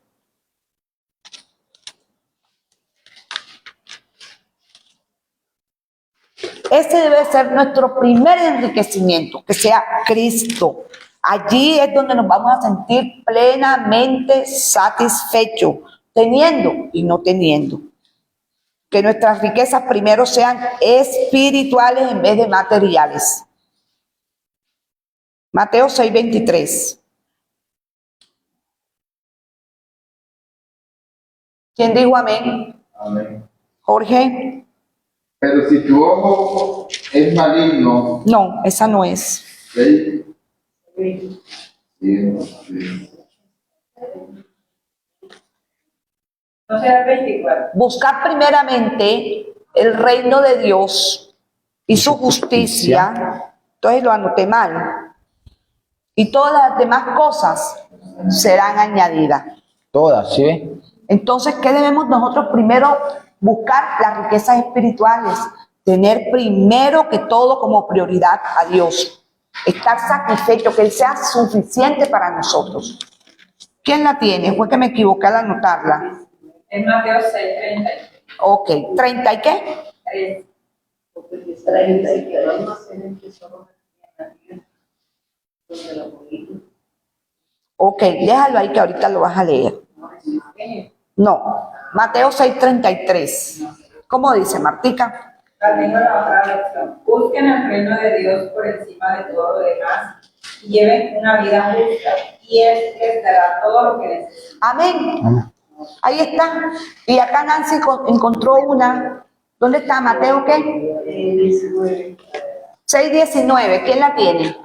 Speaker 1: Ese debe ser nuestro primer enriquecimiento, que sea Cristo. Allí es donde nos vamos a sentir plenamente satisfechos, teniendo y no teniendo. Que nuestras riquezas primero sean espirituales en vez de materiales. Mateo 6:23. ¿Quién dijo amén?
Speaker 4: Amén.
Speaker 1: Jorge.
Speaker 4: Pero si tu ojo es maligno,
Speaker 1: No, esa no es.
Speaker 4: ¿sí? Sí, sí.
Speaker 3: No será el 24.
Speaker 1: Buscar primeramente el reino de Dios y su justicia. Entonces lo anoté mal. Y todas las demás cosas serán añadidas.
Speaker 2: Todas, ¿sí ve?
Speaker 1: Entonces, ¿qué debemos nosotros primero buscar? Las riquezas espirituales. Tener primero que todo como prioridad a Dios. Estar satisfecho, que Él sea suficiente para nosotros. ¿Quién la tiene? Fue que me equivoqué al anotarla.
Speaker 3: Es Mateo 6:30.
Speaker 1: Ok, ¿30 y qué?
Speaker 3: 3.
Speaker 1: Ok, déjalo ahí que ahorita lo vas a leer. No, Mateo 6:33. ¿Cómo dice, Martica?
Speaker 3: Tengo la otra lección. Busquen el reino de Dios por encima de todo lo demás y lleven una vida justa, y Él les dará todo lo que necesitan.
Speaker 1: Amén. Ahí está. Y acá Nancy encontró una. ¿Dónde está Mateo qué? 6:19. ¿Quién la tiene?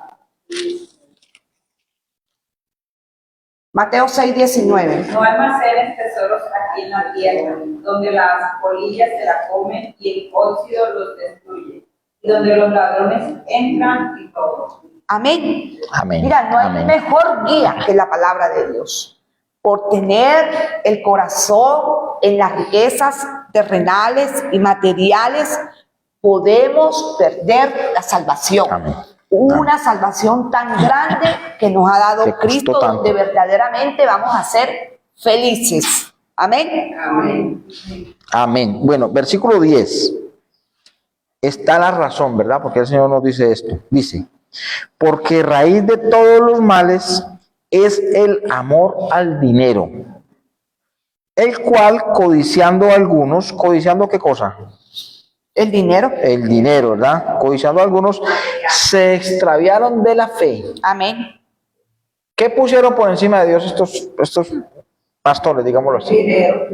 Speaker 1: Mateo 6:19.
Speaker 3: No almacenes tesoros aquí en la tierra, donde las polillas se la comen y el óxido los destruye, y donde los ladrones entran y roban.
Speaker 1: Amén.
Speaker 2: Amén.
Speaker 1: Mira, no hay
Speaker 2: Amén.
Speaker 1: mejor guía que la palabra de Dios. Por tener el corazón en las riquezas terrenales y materiales, podemos perder la salvación.
Speaker 2: Amén.
Speaker 1: Una salvación tan grande que nos ha dado
Speaker 2: Que costó
Speaker 1: Cristo,
Speaker 2: tanto.
Speaker 1: donde verdaderamente vamos a ser felices. Amén.
Speaker 3: Amén.
Speaker 2: Amén. Bueno, versículo 10. Está la razón, ¿verdad? Porque el Señor nos dice esto. Dice, porque raíz de todos los males es el amor al dinero, el cual codiciando a algunos, ¿codiciando qué cosa?
Speaker 1: El dinero.
Speaker 2: El dinero, ¿verdad? Codiciando a algunos, se extraviaron de la fe.
Speaker 1: Amén.
Speaker 2: ¿Qué pusieron por encima de Dios estos pastores, digámoslo así?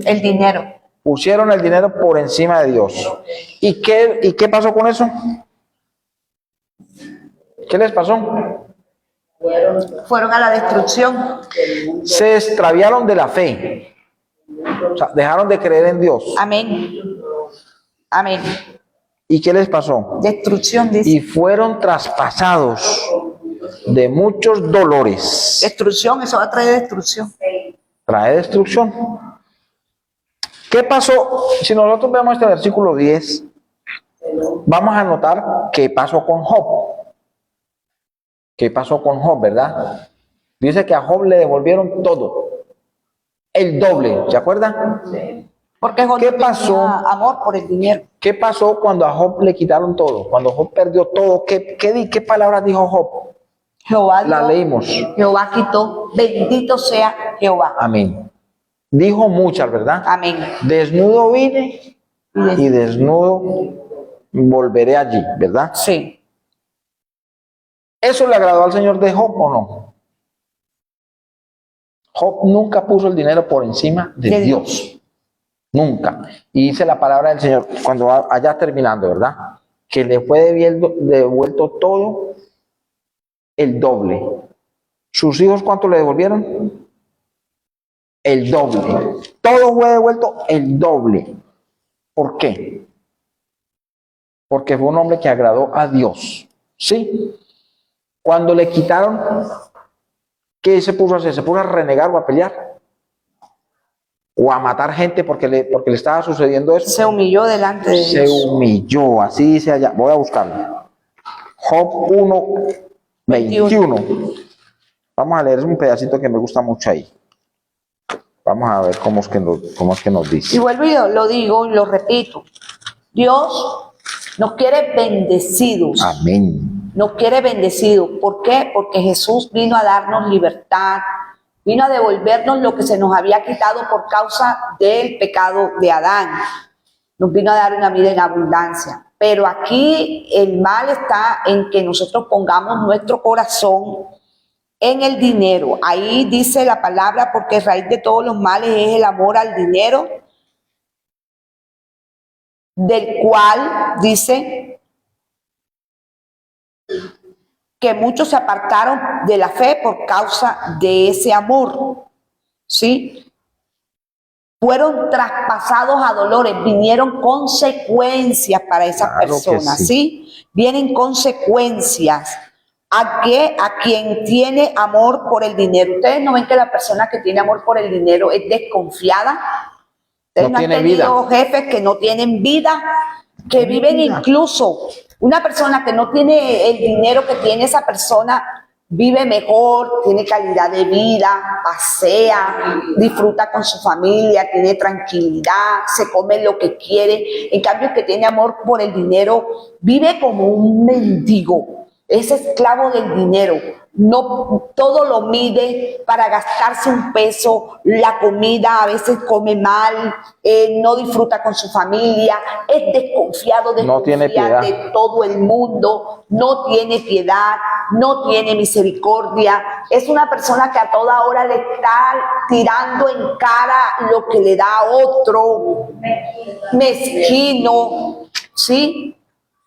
Speaker 1: El dinero.
Speaker 2: Pusieron el dinero por encima de Dios. ¿Y qué pasó con eso? ¿Qué les pasó?
Speaker 1: Fueron a la destrucción.
Speaker 2: Se extraviaron de la fe. O sea, dejaron de creer en Dios.
Speaker 1: Amén. Amén.
Speaker 2: ¿Y qué les pasó?
Speaker 1: Destrucción, dice.
Speaker 2: Y fueron traspasados de muchos dolores.
Speaker 1: Destrucción, eso va a traer destrucción.
Speaker 2: Trae destrucción. ¿Qué pasó? Si nosotros vemos este versículo 10, vamos a notar qué pasó con Job. ¿Qué pasó con Job, verdad? Dice que a Job le devolvieron todo. El doble, ¿se acuerdan?
Speaker 1: Porque Job
Speaker 2: ¿Qué
Speaker 1: tenía
Speaker 2: pasó?
Speaker 1: amor por el dinero.
Speaker 2: ¿Qué pasó cuando a Job le quitaron todo? Cuando Job perdió todo, ¿qué palabras dijo Job?
Speaker 1: Jehová
Speaker 2: La
Speaker 1: dio,
Speaker 2: leímos.
Speaker 1: Jehová quitó, bendito sea Jehová.
Speaker 2: Amén. Dijo muchas, ¿verdad?
Speaker 1: Amén.
Speaker 2: Desnudo vine y desnudo volveré allí, ¿verdad?
Speaker 1: Sí.
Speaker 2: ¿Eso le agradó al Señor de Job o no? Job nunca puso el dinero por encima de Dios. Nunca. Y dice la palabra del Señor, cuando allá terminando, ¿verdad? Que le fue devuelto todo el doble. ¿Sus hijos cuánto le devolvieron? El doble. Todo fue devuelto el doble. ¿Por qué? Porque fue un hombre que agradó a Dios. ¿Sí? Cuando le quitaron, ¿qué se puso a hacer? ¿Se puso a renegar o a pelear? ¿O a matar gente porque le estaba sucediendo eso?
Speaker 1: Se humilló delante de
Speaker 2: Se
Speaker 1: Dios.
Speaker 2: humilló, así dice allá. Voy a buscarlo. Job 1:21. Vamos a leer un pedacito que me gusta mucho ahí. Vamos a ver cómo es que nos
Speaker 1: Y
Speaker 2: dice.
Speaker 1: vuelvo y lo digo y lo repito. Dios nos quiere bendecidos.
Speaker 2: Amén.
Speaker 1: Nos quiere bendecidos. ¿Por qué? Porque Jesús vino a darnos libertad. Vino a devolvernos lo que se nos había quitado por causa del pecado de Adán. Nos vino a dar una vida en abundancia. Pero aquí el mal está en que nosotros pongamos nuestro corazón en el dinero. Ahí dice la palabra, porque raíz de todos los males es el amor al dinero, del cual dice que muchos se apartaron de la fe por causa de ese amor, ¿sí? Fueron traspasados a dolores, vinieron consecuencias para esas
Speaker 2: Claro que
Speaker 1: personas,
Speaker 2: sí.
Speaker 1: ¿sí? Vienen consecuencias. ¿A qué? A quien tiene amor por el dinero. ¿Ustedes no ven que la persona que tiene amor por el dinero es desconfiada? Ustedes
Speaker 2: No
Speaker 1: no han
Speaker 2: tiene
Speaker 1: tenido jefes que no tienen vida, que
Speaker 2: Tiene
Speaker 1: viven
Speaker 2: vida.
Speaker 1: incluso. Una persona que no tiene el dinero que tiene esa persona vive mejor, tiene calidad de vida, pasea, disfruta con su familia, tiene tranquilidad, se come lo que quiere. En cambio, el que tiene amor por el dinero vive como un mendigo, es esclavo del dinero. No todo lo mide para gastarse un peso, la comida a veces come mal, no disfruta con su familia, es desconfiado,
Speaker 2: No tiene
Speaker 1: desconfía
Speaker 2: piedad.
Speaker 1: de todo el mundo, no tiene piedad, no tiene misericordia. Es una persona que a toda hora le está tirando en cara lo que le da a otro, mezquino, ¿sí?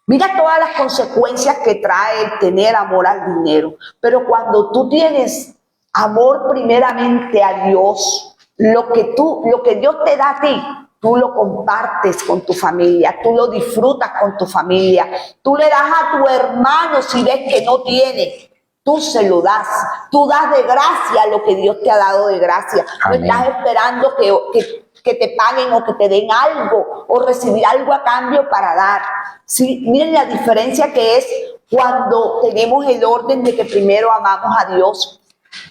Speaker 1: Mira todas las consecuencias que trae el tener amor al dinero. Pero cuando tú tienes amor primeramente a Dios, lo que Dios te da a ti, tú lo compartes con tu familia, tú lo disfrutas con tu familia, tú le das a tu hermano si ves que no tiene. Tú se lo das, tú das de gracia lo que Dios te ha dado de gracia.
Speaker 2: Amén.
Speaker 1: No estás esperando que te paguen o que te den algo o recibir algo a cambio para dar. Sí, miren la diferencia que es cuando tenemos el orden de que primero amamos a Dios.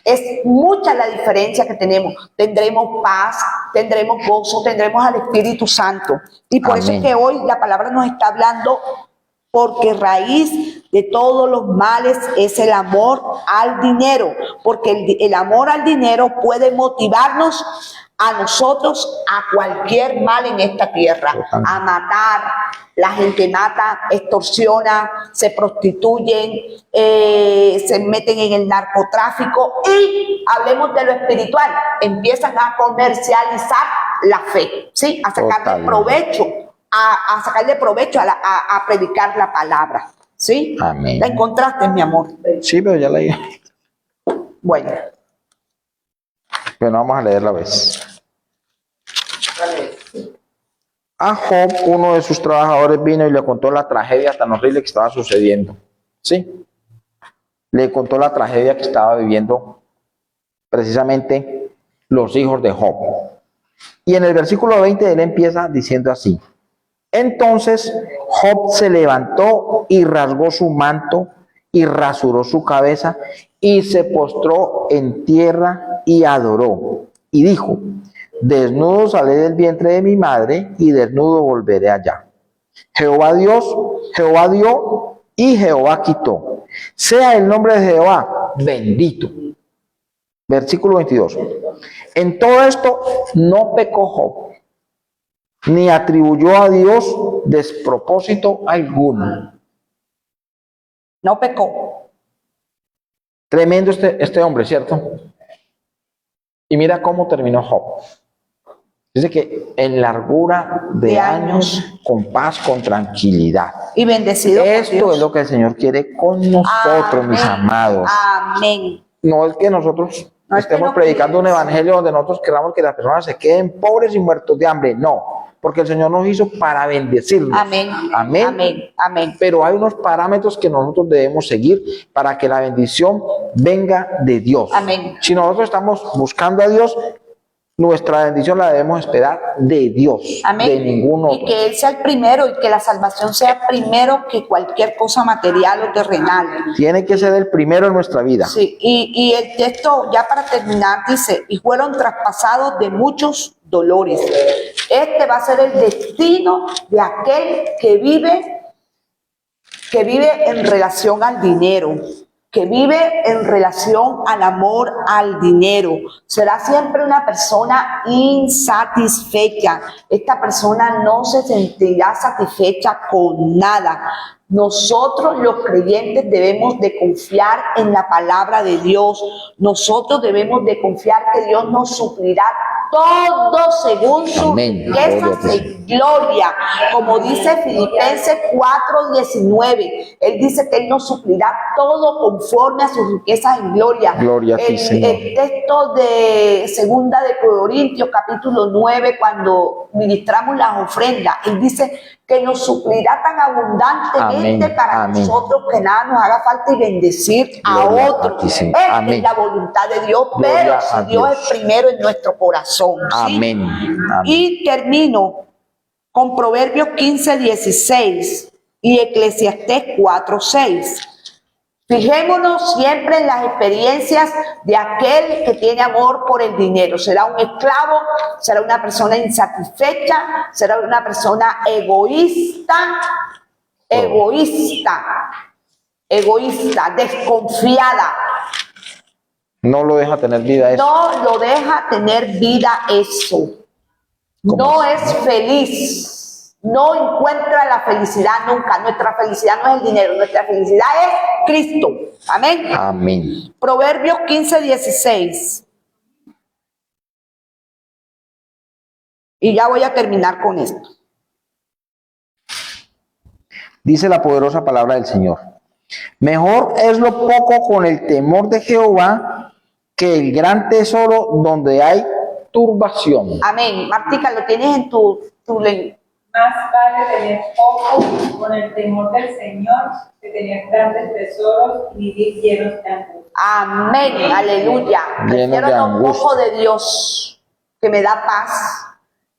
Speaker 1: Es mucha la diferencia que tenemos. Tendremos paz, tendremos gozo, tendremos al Espíritu Santo. Y por eso es
Speaker 2: Amén.
Speaker 1: que hoy la palabra nos está hablando, porque raíz de todos los males es el amor al dinero, porque el amor al dinero puede motivarnos a nosotros a cualquier mal en esta tierra, a matar. La gente mata, extorsiona, se prostituyen, se meten en el narcotráfico y hablemos de lo espiritual, empiezan a comercializar la fe, ¿sí? A sacarle
Speaker 2: Totalmente.
Speaker 1: provecho. A sacarle provecho a predicar la palabra, ¿sí?
Speaker 2: Amén.
Speaker 1: ¿La encontraste, mi amor?
Speaker 2: Sí, pero ya leí.
Speaker 1: Bueno,
Speaker 2: Bueno, vamos a leerla a vez. A Job, uno de sus trabajadores vino y le contó la tragedia tan horrible que estaba sucediendo. ¿Sí? Le contó la tragedia que estaba viviendo precisamente los hijos de Job. Y en el versículo 20 él empieza diciendo así: entonces Job se levantó y rasgó su manto y rasuró su cabeza y se postró en tierra y adoró. Y dijo: desnudo salí del vientre de mi madre y desnudo volveré allá. Jehová dio y Jehová quitó. Sea el nombre de Jehová bendito. Versículo 22. En todo esto no pecó Job, ni atribuyó a Dios despropósito alguno.
Speaker 1: No pecó.
Speaker 2: Tremendo este hombre, ¿cierto? Y mira cómo terminó Job. Dice que en largura de años, con paz, con tranquilidad.
Speaker 1: Y bendecido por
Speaker 2: Esto
Speaker 1: Dios.
Speaker 2: es lo que el Señor quiere con nosotros, mis
Speaker 1: Amén.
Speaker 2: amados.
Speaker 1: Amén.
Speaker 2: No es que nosotros
Speaker 1: No es que
Speaker 2: estemos
Speaker 1: no
Speaker 2: predicando un
Speaker 1: queremos.
Speaker 2: evangelio donde nosotros queramos que las personas se queden pobres y muertos de hambre. No, porque el Señor nos hizo para bendecirnos.
Speaker 1: Amén.
Speaker 2: Amén.
Speaker 1: Amén. Amén.
Speaker 2: Pero hay unos parámetros que nosotros debemos seguir para que la bendición venga de Dios.
Speaker 1: Amén.
Speaker 2: Si nosotros estamos buscando a Dios, nuestra bendición la debemos esperar de Dios,
Speaker 1: Amén.
Speaker 2: de ningún
Speaker 1: Y
Speaker 2: otro.
Speaker 1: que Él sea el primero y que la salvación sea primero que cualquier cosa material o terrenal.
Speaker 2: Tiene que ser el primero en nuestra vida.
Speaker 1: Sí, y el texto, ya para terminar, dice, y fueron traspasados de muchos dolores. Este va a ser el destino de aquel que vive en relación al dinero, que vive en relación al amor al dinero. Será siempre una persona insatisfecha. Esta persona no se sentirá satisfecha con nada. Nosotros los creyentes debemos de confiar en la palabra de Dios. Nosotros debemos de confiar que Dios nos suplirá todo según sus
Speaker 2: Amén.
Speaker 1: riquezas y gloria. Como dice Filipenses 4:19, Él dice que Él nos suplirá todo conforme a sus riquezas y gloria.
Speaker 2: Gloria a ti, Señor.
Speaker 1: El texto de segunda de Corintios, capítulo 9, cuando ministramos las ofrendas, Él dice que nos suplirá tan abundantemente
Speaker 2: Amén,
Speaker 1: para
Speaker 2: amén.
Speaker 1: nosotros que nada nos haga falta y bendecir a
Speaker 2: Gloria a
Speaker 1: otros.
Speaker 2: ti, Señor.
Speaker 1: Esta
Speaker 2: Amén.
Speaker 1: es la voluntad de Dios,
Speaker 2: Gloria
Speaker 1: pero
Speaker 2: a
Speaker 1: si Dios
Speaker 2: Dios.
Speaker 1: es primero en nuestro corazón. ¿sí?
Speaker 2: Amén. Amén.
Speaker 1: Y termino con Proverbios 15:16 y Eclesiastés 4:6. Fijémonos siempre en las experiencias de aquel que tiene amor por el dinero. Será un esclavo, será una persona insatisfecha, será una persona egoísta, desconfiada.
Speaker 2: No lo deja tener vida eso.
Speaker 1: No lo deja tener vida eso.
Speaker 2: ¿Cómo
Speaker 1: No
Speaker 2: es?
Speaker 1: es feliz. No encuentra la felicidad nunca. Nuestra felicidad no es el dinero. Nuestra felicidad es Cristo. Amén.
Speaker 2: Amén.
Speaker 1: Proverbios 15:16. Y ya voy a terminar con esto.
Speaker 2: Dice la poderosa palabra del Señor. Mejor es lo poco con el temor de Jehová que el gran tesoro donde hay turbación.
Speaker 1: Amén. Martica, lo tienes en tu lengua.
Speaker 3: Más vale tener poco con el temor del Señor que tener grandes tesoros y vivir llenos de angustia.
Speaker 1: Amén. Aleluya.
Speaker 2: Lleno
Speaker 1: Prefiero
Speaker 2: de
Speaker 1: lo
Speaker 2: angustia.
Speaker 1: poco de Dios que me da paz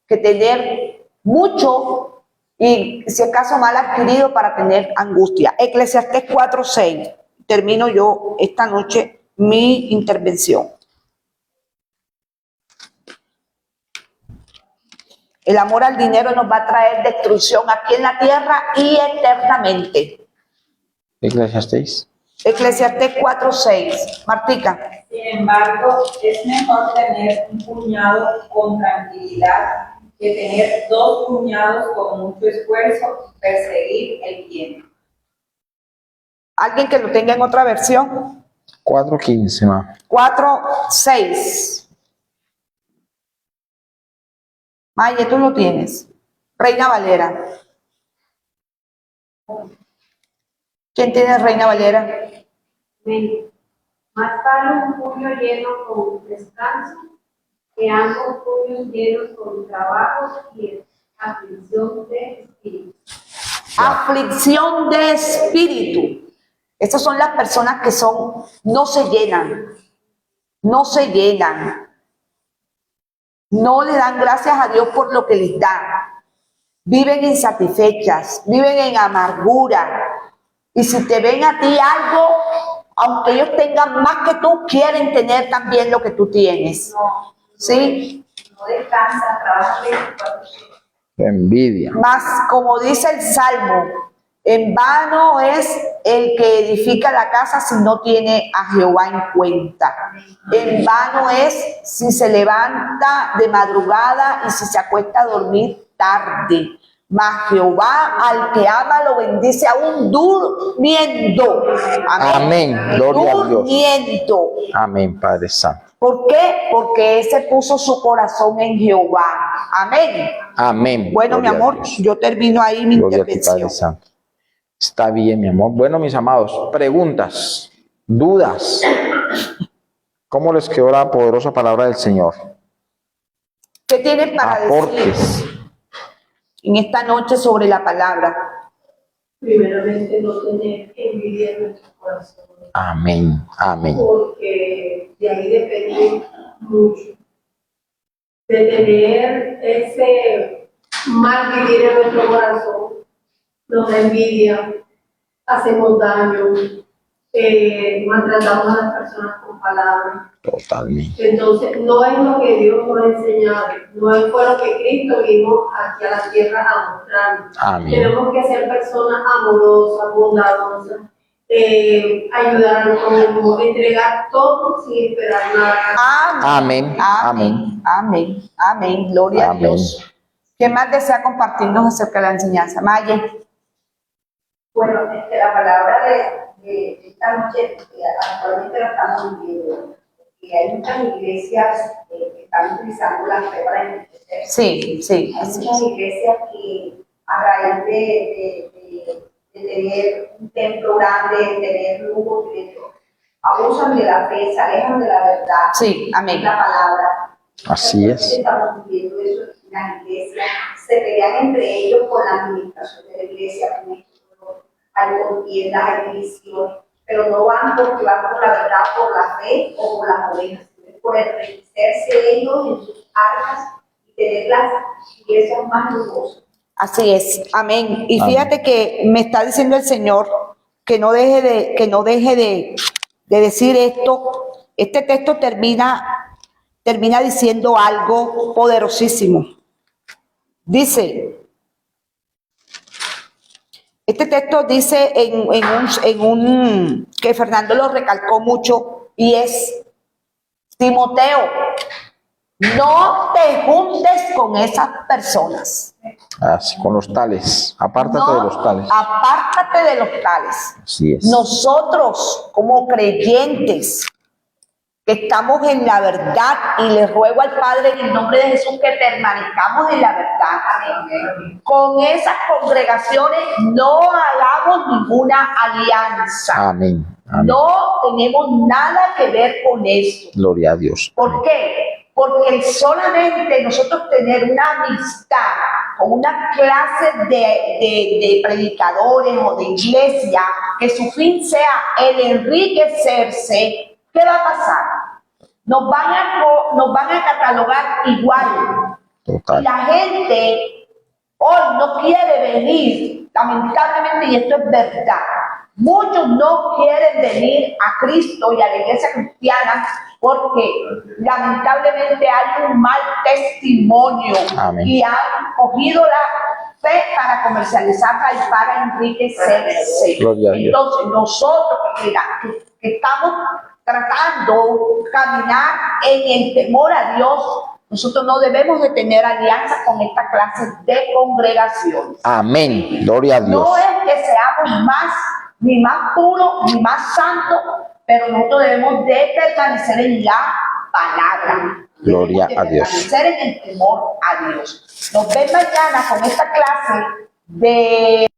Speaker 1: que tener mucho y si acaso mal adquirido para tener angustia. Eclesiastés 4:6. Termino yo esta noche mi intervención. El amor al dinero nos va a traer destrucción aquí en la tierra y eternamente.
Speaker 2: Eclesiastés.
Speaker 1: Eclesiastés 4:6. Martica.
Speaker 3: Sin embargo, es mejor tener un puñado con tranquilidad que tener dos puñados con mucho esfuerzo y perseguir el bien.
Speaker 1: ¿Alguien que lo tenga en otra versión?
Speaker 2: 4:15, ma.
Speaker 1: 4:6. Maye, tú lo tienes. Reina Valera. ¿Quién tiene Reina Valera?
Speaker 5: Amén. Más vale un puño lleno con descanso que ambos puños llenos con trabajo y aflicción de espíritu.
Speaker 1: Aflicción de espíritu. Estas son las personas que no se llenan. No le dan gracias a Dios por lo que les da. Viven insatisfechas, viven en amargura. Y si te ven a ti algo, aunque ellos tengan más que tú, quieren tener también lo que tú tienes. ¿Sí?
Speaker 3: No descansa, trabaja 24 horas.
Speaker 2: Envidia.
Speaker 1: Más, como dice el Salmo, En vano es el que edifica la casa si no tiene a Jehová en cuenta. En vano es si se levanta de madrugada y si se acuesta a dormir tarde. Mas Jehová al que ama lo bendice aún durmiendo.
Speaker 2: Amén. Gloria a Dios.
Speaker 1: Durmiendo.
Speaker 2: Amén, Padre Santo.
Speaker 1: ¿Por qué? Porque ese puso su corazón en Jehová. Amén.
Speaker 2: Amén.
Speaker 1: Bueno,
Speaker 2: Gloria
Speaker 1: mi
Speaker 2: a
Speaker 1: amor,
Speaker 2: Dios.
Speaker 1: yo termino ahí mi
Speaker 2: Gloria a ti, Padre
Speaker 1: intervención.
Speaker 2: Santo. Está bien, mi amor. Bueno, mis amados, preguntas, dudas. ¿Cómo les quedó la poderosa palabra del Señor?
Speaker 1: ¿Qué tienen para decir
Speaker 2: Aportes.
Speaker 1: en esta noche sobre la palabra?
Speaker 5: Primeramente, no tener envidia en nuestro corazón,
Speaker 2: Amén. Amén.
Speaker 5: porque de ahí depende mucho. De tener ese mal vivir en nuestro corazón, nos da envidia, hacemos daño, maltratamos a las personas con palabras.
Speaker 2: Totalmente.
Speaker 5: Entonces, no es lo que Dios nos ha enseñado, fue lo que Cristo vino aquí a la tierra a mostrarnos.
Speaker 2: Amén.
Speaker 5: Tenemos que ser personas amorosas, bondadosas, ayudar al prójimo, entregar todo sin esperar nada.
Speaker 2: Amén.
Speaker 1: Amén. Amén. Amén. Gloria
Speaker 2: Amén.
Speaker 1: a Dios. ¿Qué más desea compartirnos acerca de la enseñanza? Maya.
Speaker 3: Bueno, la palabra de esta noche actualmente la estamos viviendo. Y hay muchas iglesias que están utilizando la fe para enriquecer.
Speaker 1: Sí, sí.
Speaker 3: Hay
Speaker 1: Así
Speaker 3: muchas
Speaker 1: es.
Speaker 3: iglesias que a raíz de tener un templo grande, de tener lujos, abusan de la fe, se alejan de la verdad.
Speaker 1: Sí, amén.
Speaker 3: La palabra.
Speaker 2: Así es.
Speaker 3: Estamos viviendo eso en las iglesias. Se pelean entre ellos por la administración de la iglesia, hay contiendas, hay divisiones, pero no van porque van por la verdad, por la fe o por las ovejas, sino por enriquecerse ellos en sus arcas y tener las iglesias más lujosas.
Speaker 1: Así es. Amén. Y
Speaker 2: Amén.
Speaker 1: fíjate que me está diciendo el Señor que no deje de decir esto. Este texto termina diciendo algo poderosísimo. Dice, este texto dice que Fernando lo recalcó mucho, y es: Timoteo, no te juntes con esas personas.
Speaker 2: Así, con los tales. Apártate de los tales.
Speaker 1: Apártate de los tales.
Speaker 2: Así es.
Speaker 1: Nosotros, como creyentes, que estamos en la verdad, y les ruego al Padre en el nombre de Jesús que permanezcamos en la verdad. Amén. Con esas congregaciones no hagamos ninguna alianza.
Speaker 2: Amén. Amén.
Speaker 1: No tenemos nada que ver con eso.
Speaker 2: Gloria a Dios.
Speaker 1: ¿Por qué? Porque solamente nosotros tener una amistad con una clase de predicadores o de iglesia que su fin sea el enriquecerse, ¿qué va a pasar? Nos van a catalogar igual.
Speaker 2: Total.
Speaker 1: Y la gente hoy no quiere venir, lamentablemente, y esto es verdad. Muchos no quieren venir a Cristo y a la iglesia cristiana porque lamentablemente hay un mal testimonio.
Speaker 2: Amén.
Speaker 1: Y han cogido la fe para comercializarla y para enriquecerse.
Speaker 2: Gloria a Dios.
Speaker 1: Entonces nosotros que estamos tratando de caminar en el temor a Dios, nosotros no debemos de tener alianza con esta clase de congregaciones.
Speaker 2: Amén. Gloria a Dios.
Speaker 1: No es que seamos ni más puros, ni más santos, pero nosotros debemos de permanecer en la palabra.
Speaker 2: Gloria
Speaker 1: Debemos
Speaker 2: a Dios.
Speaker 1: permanecer en el temor a Dios. Nos ven mañana con esta clase de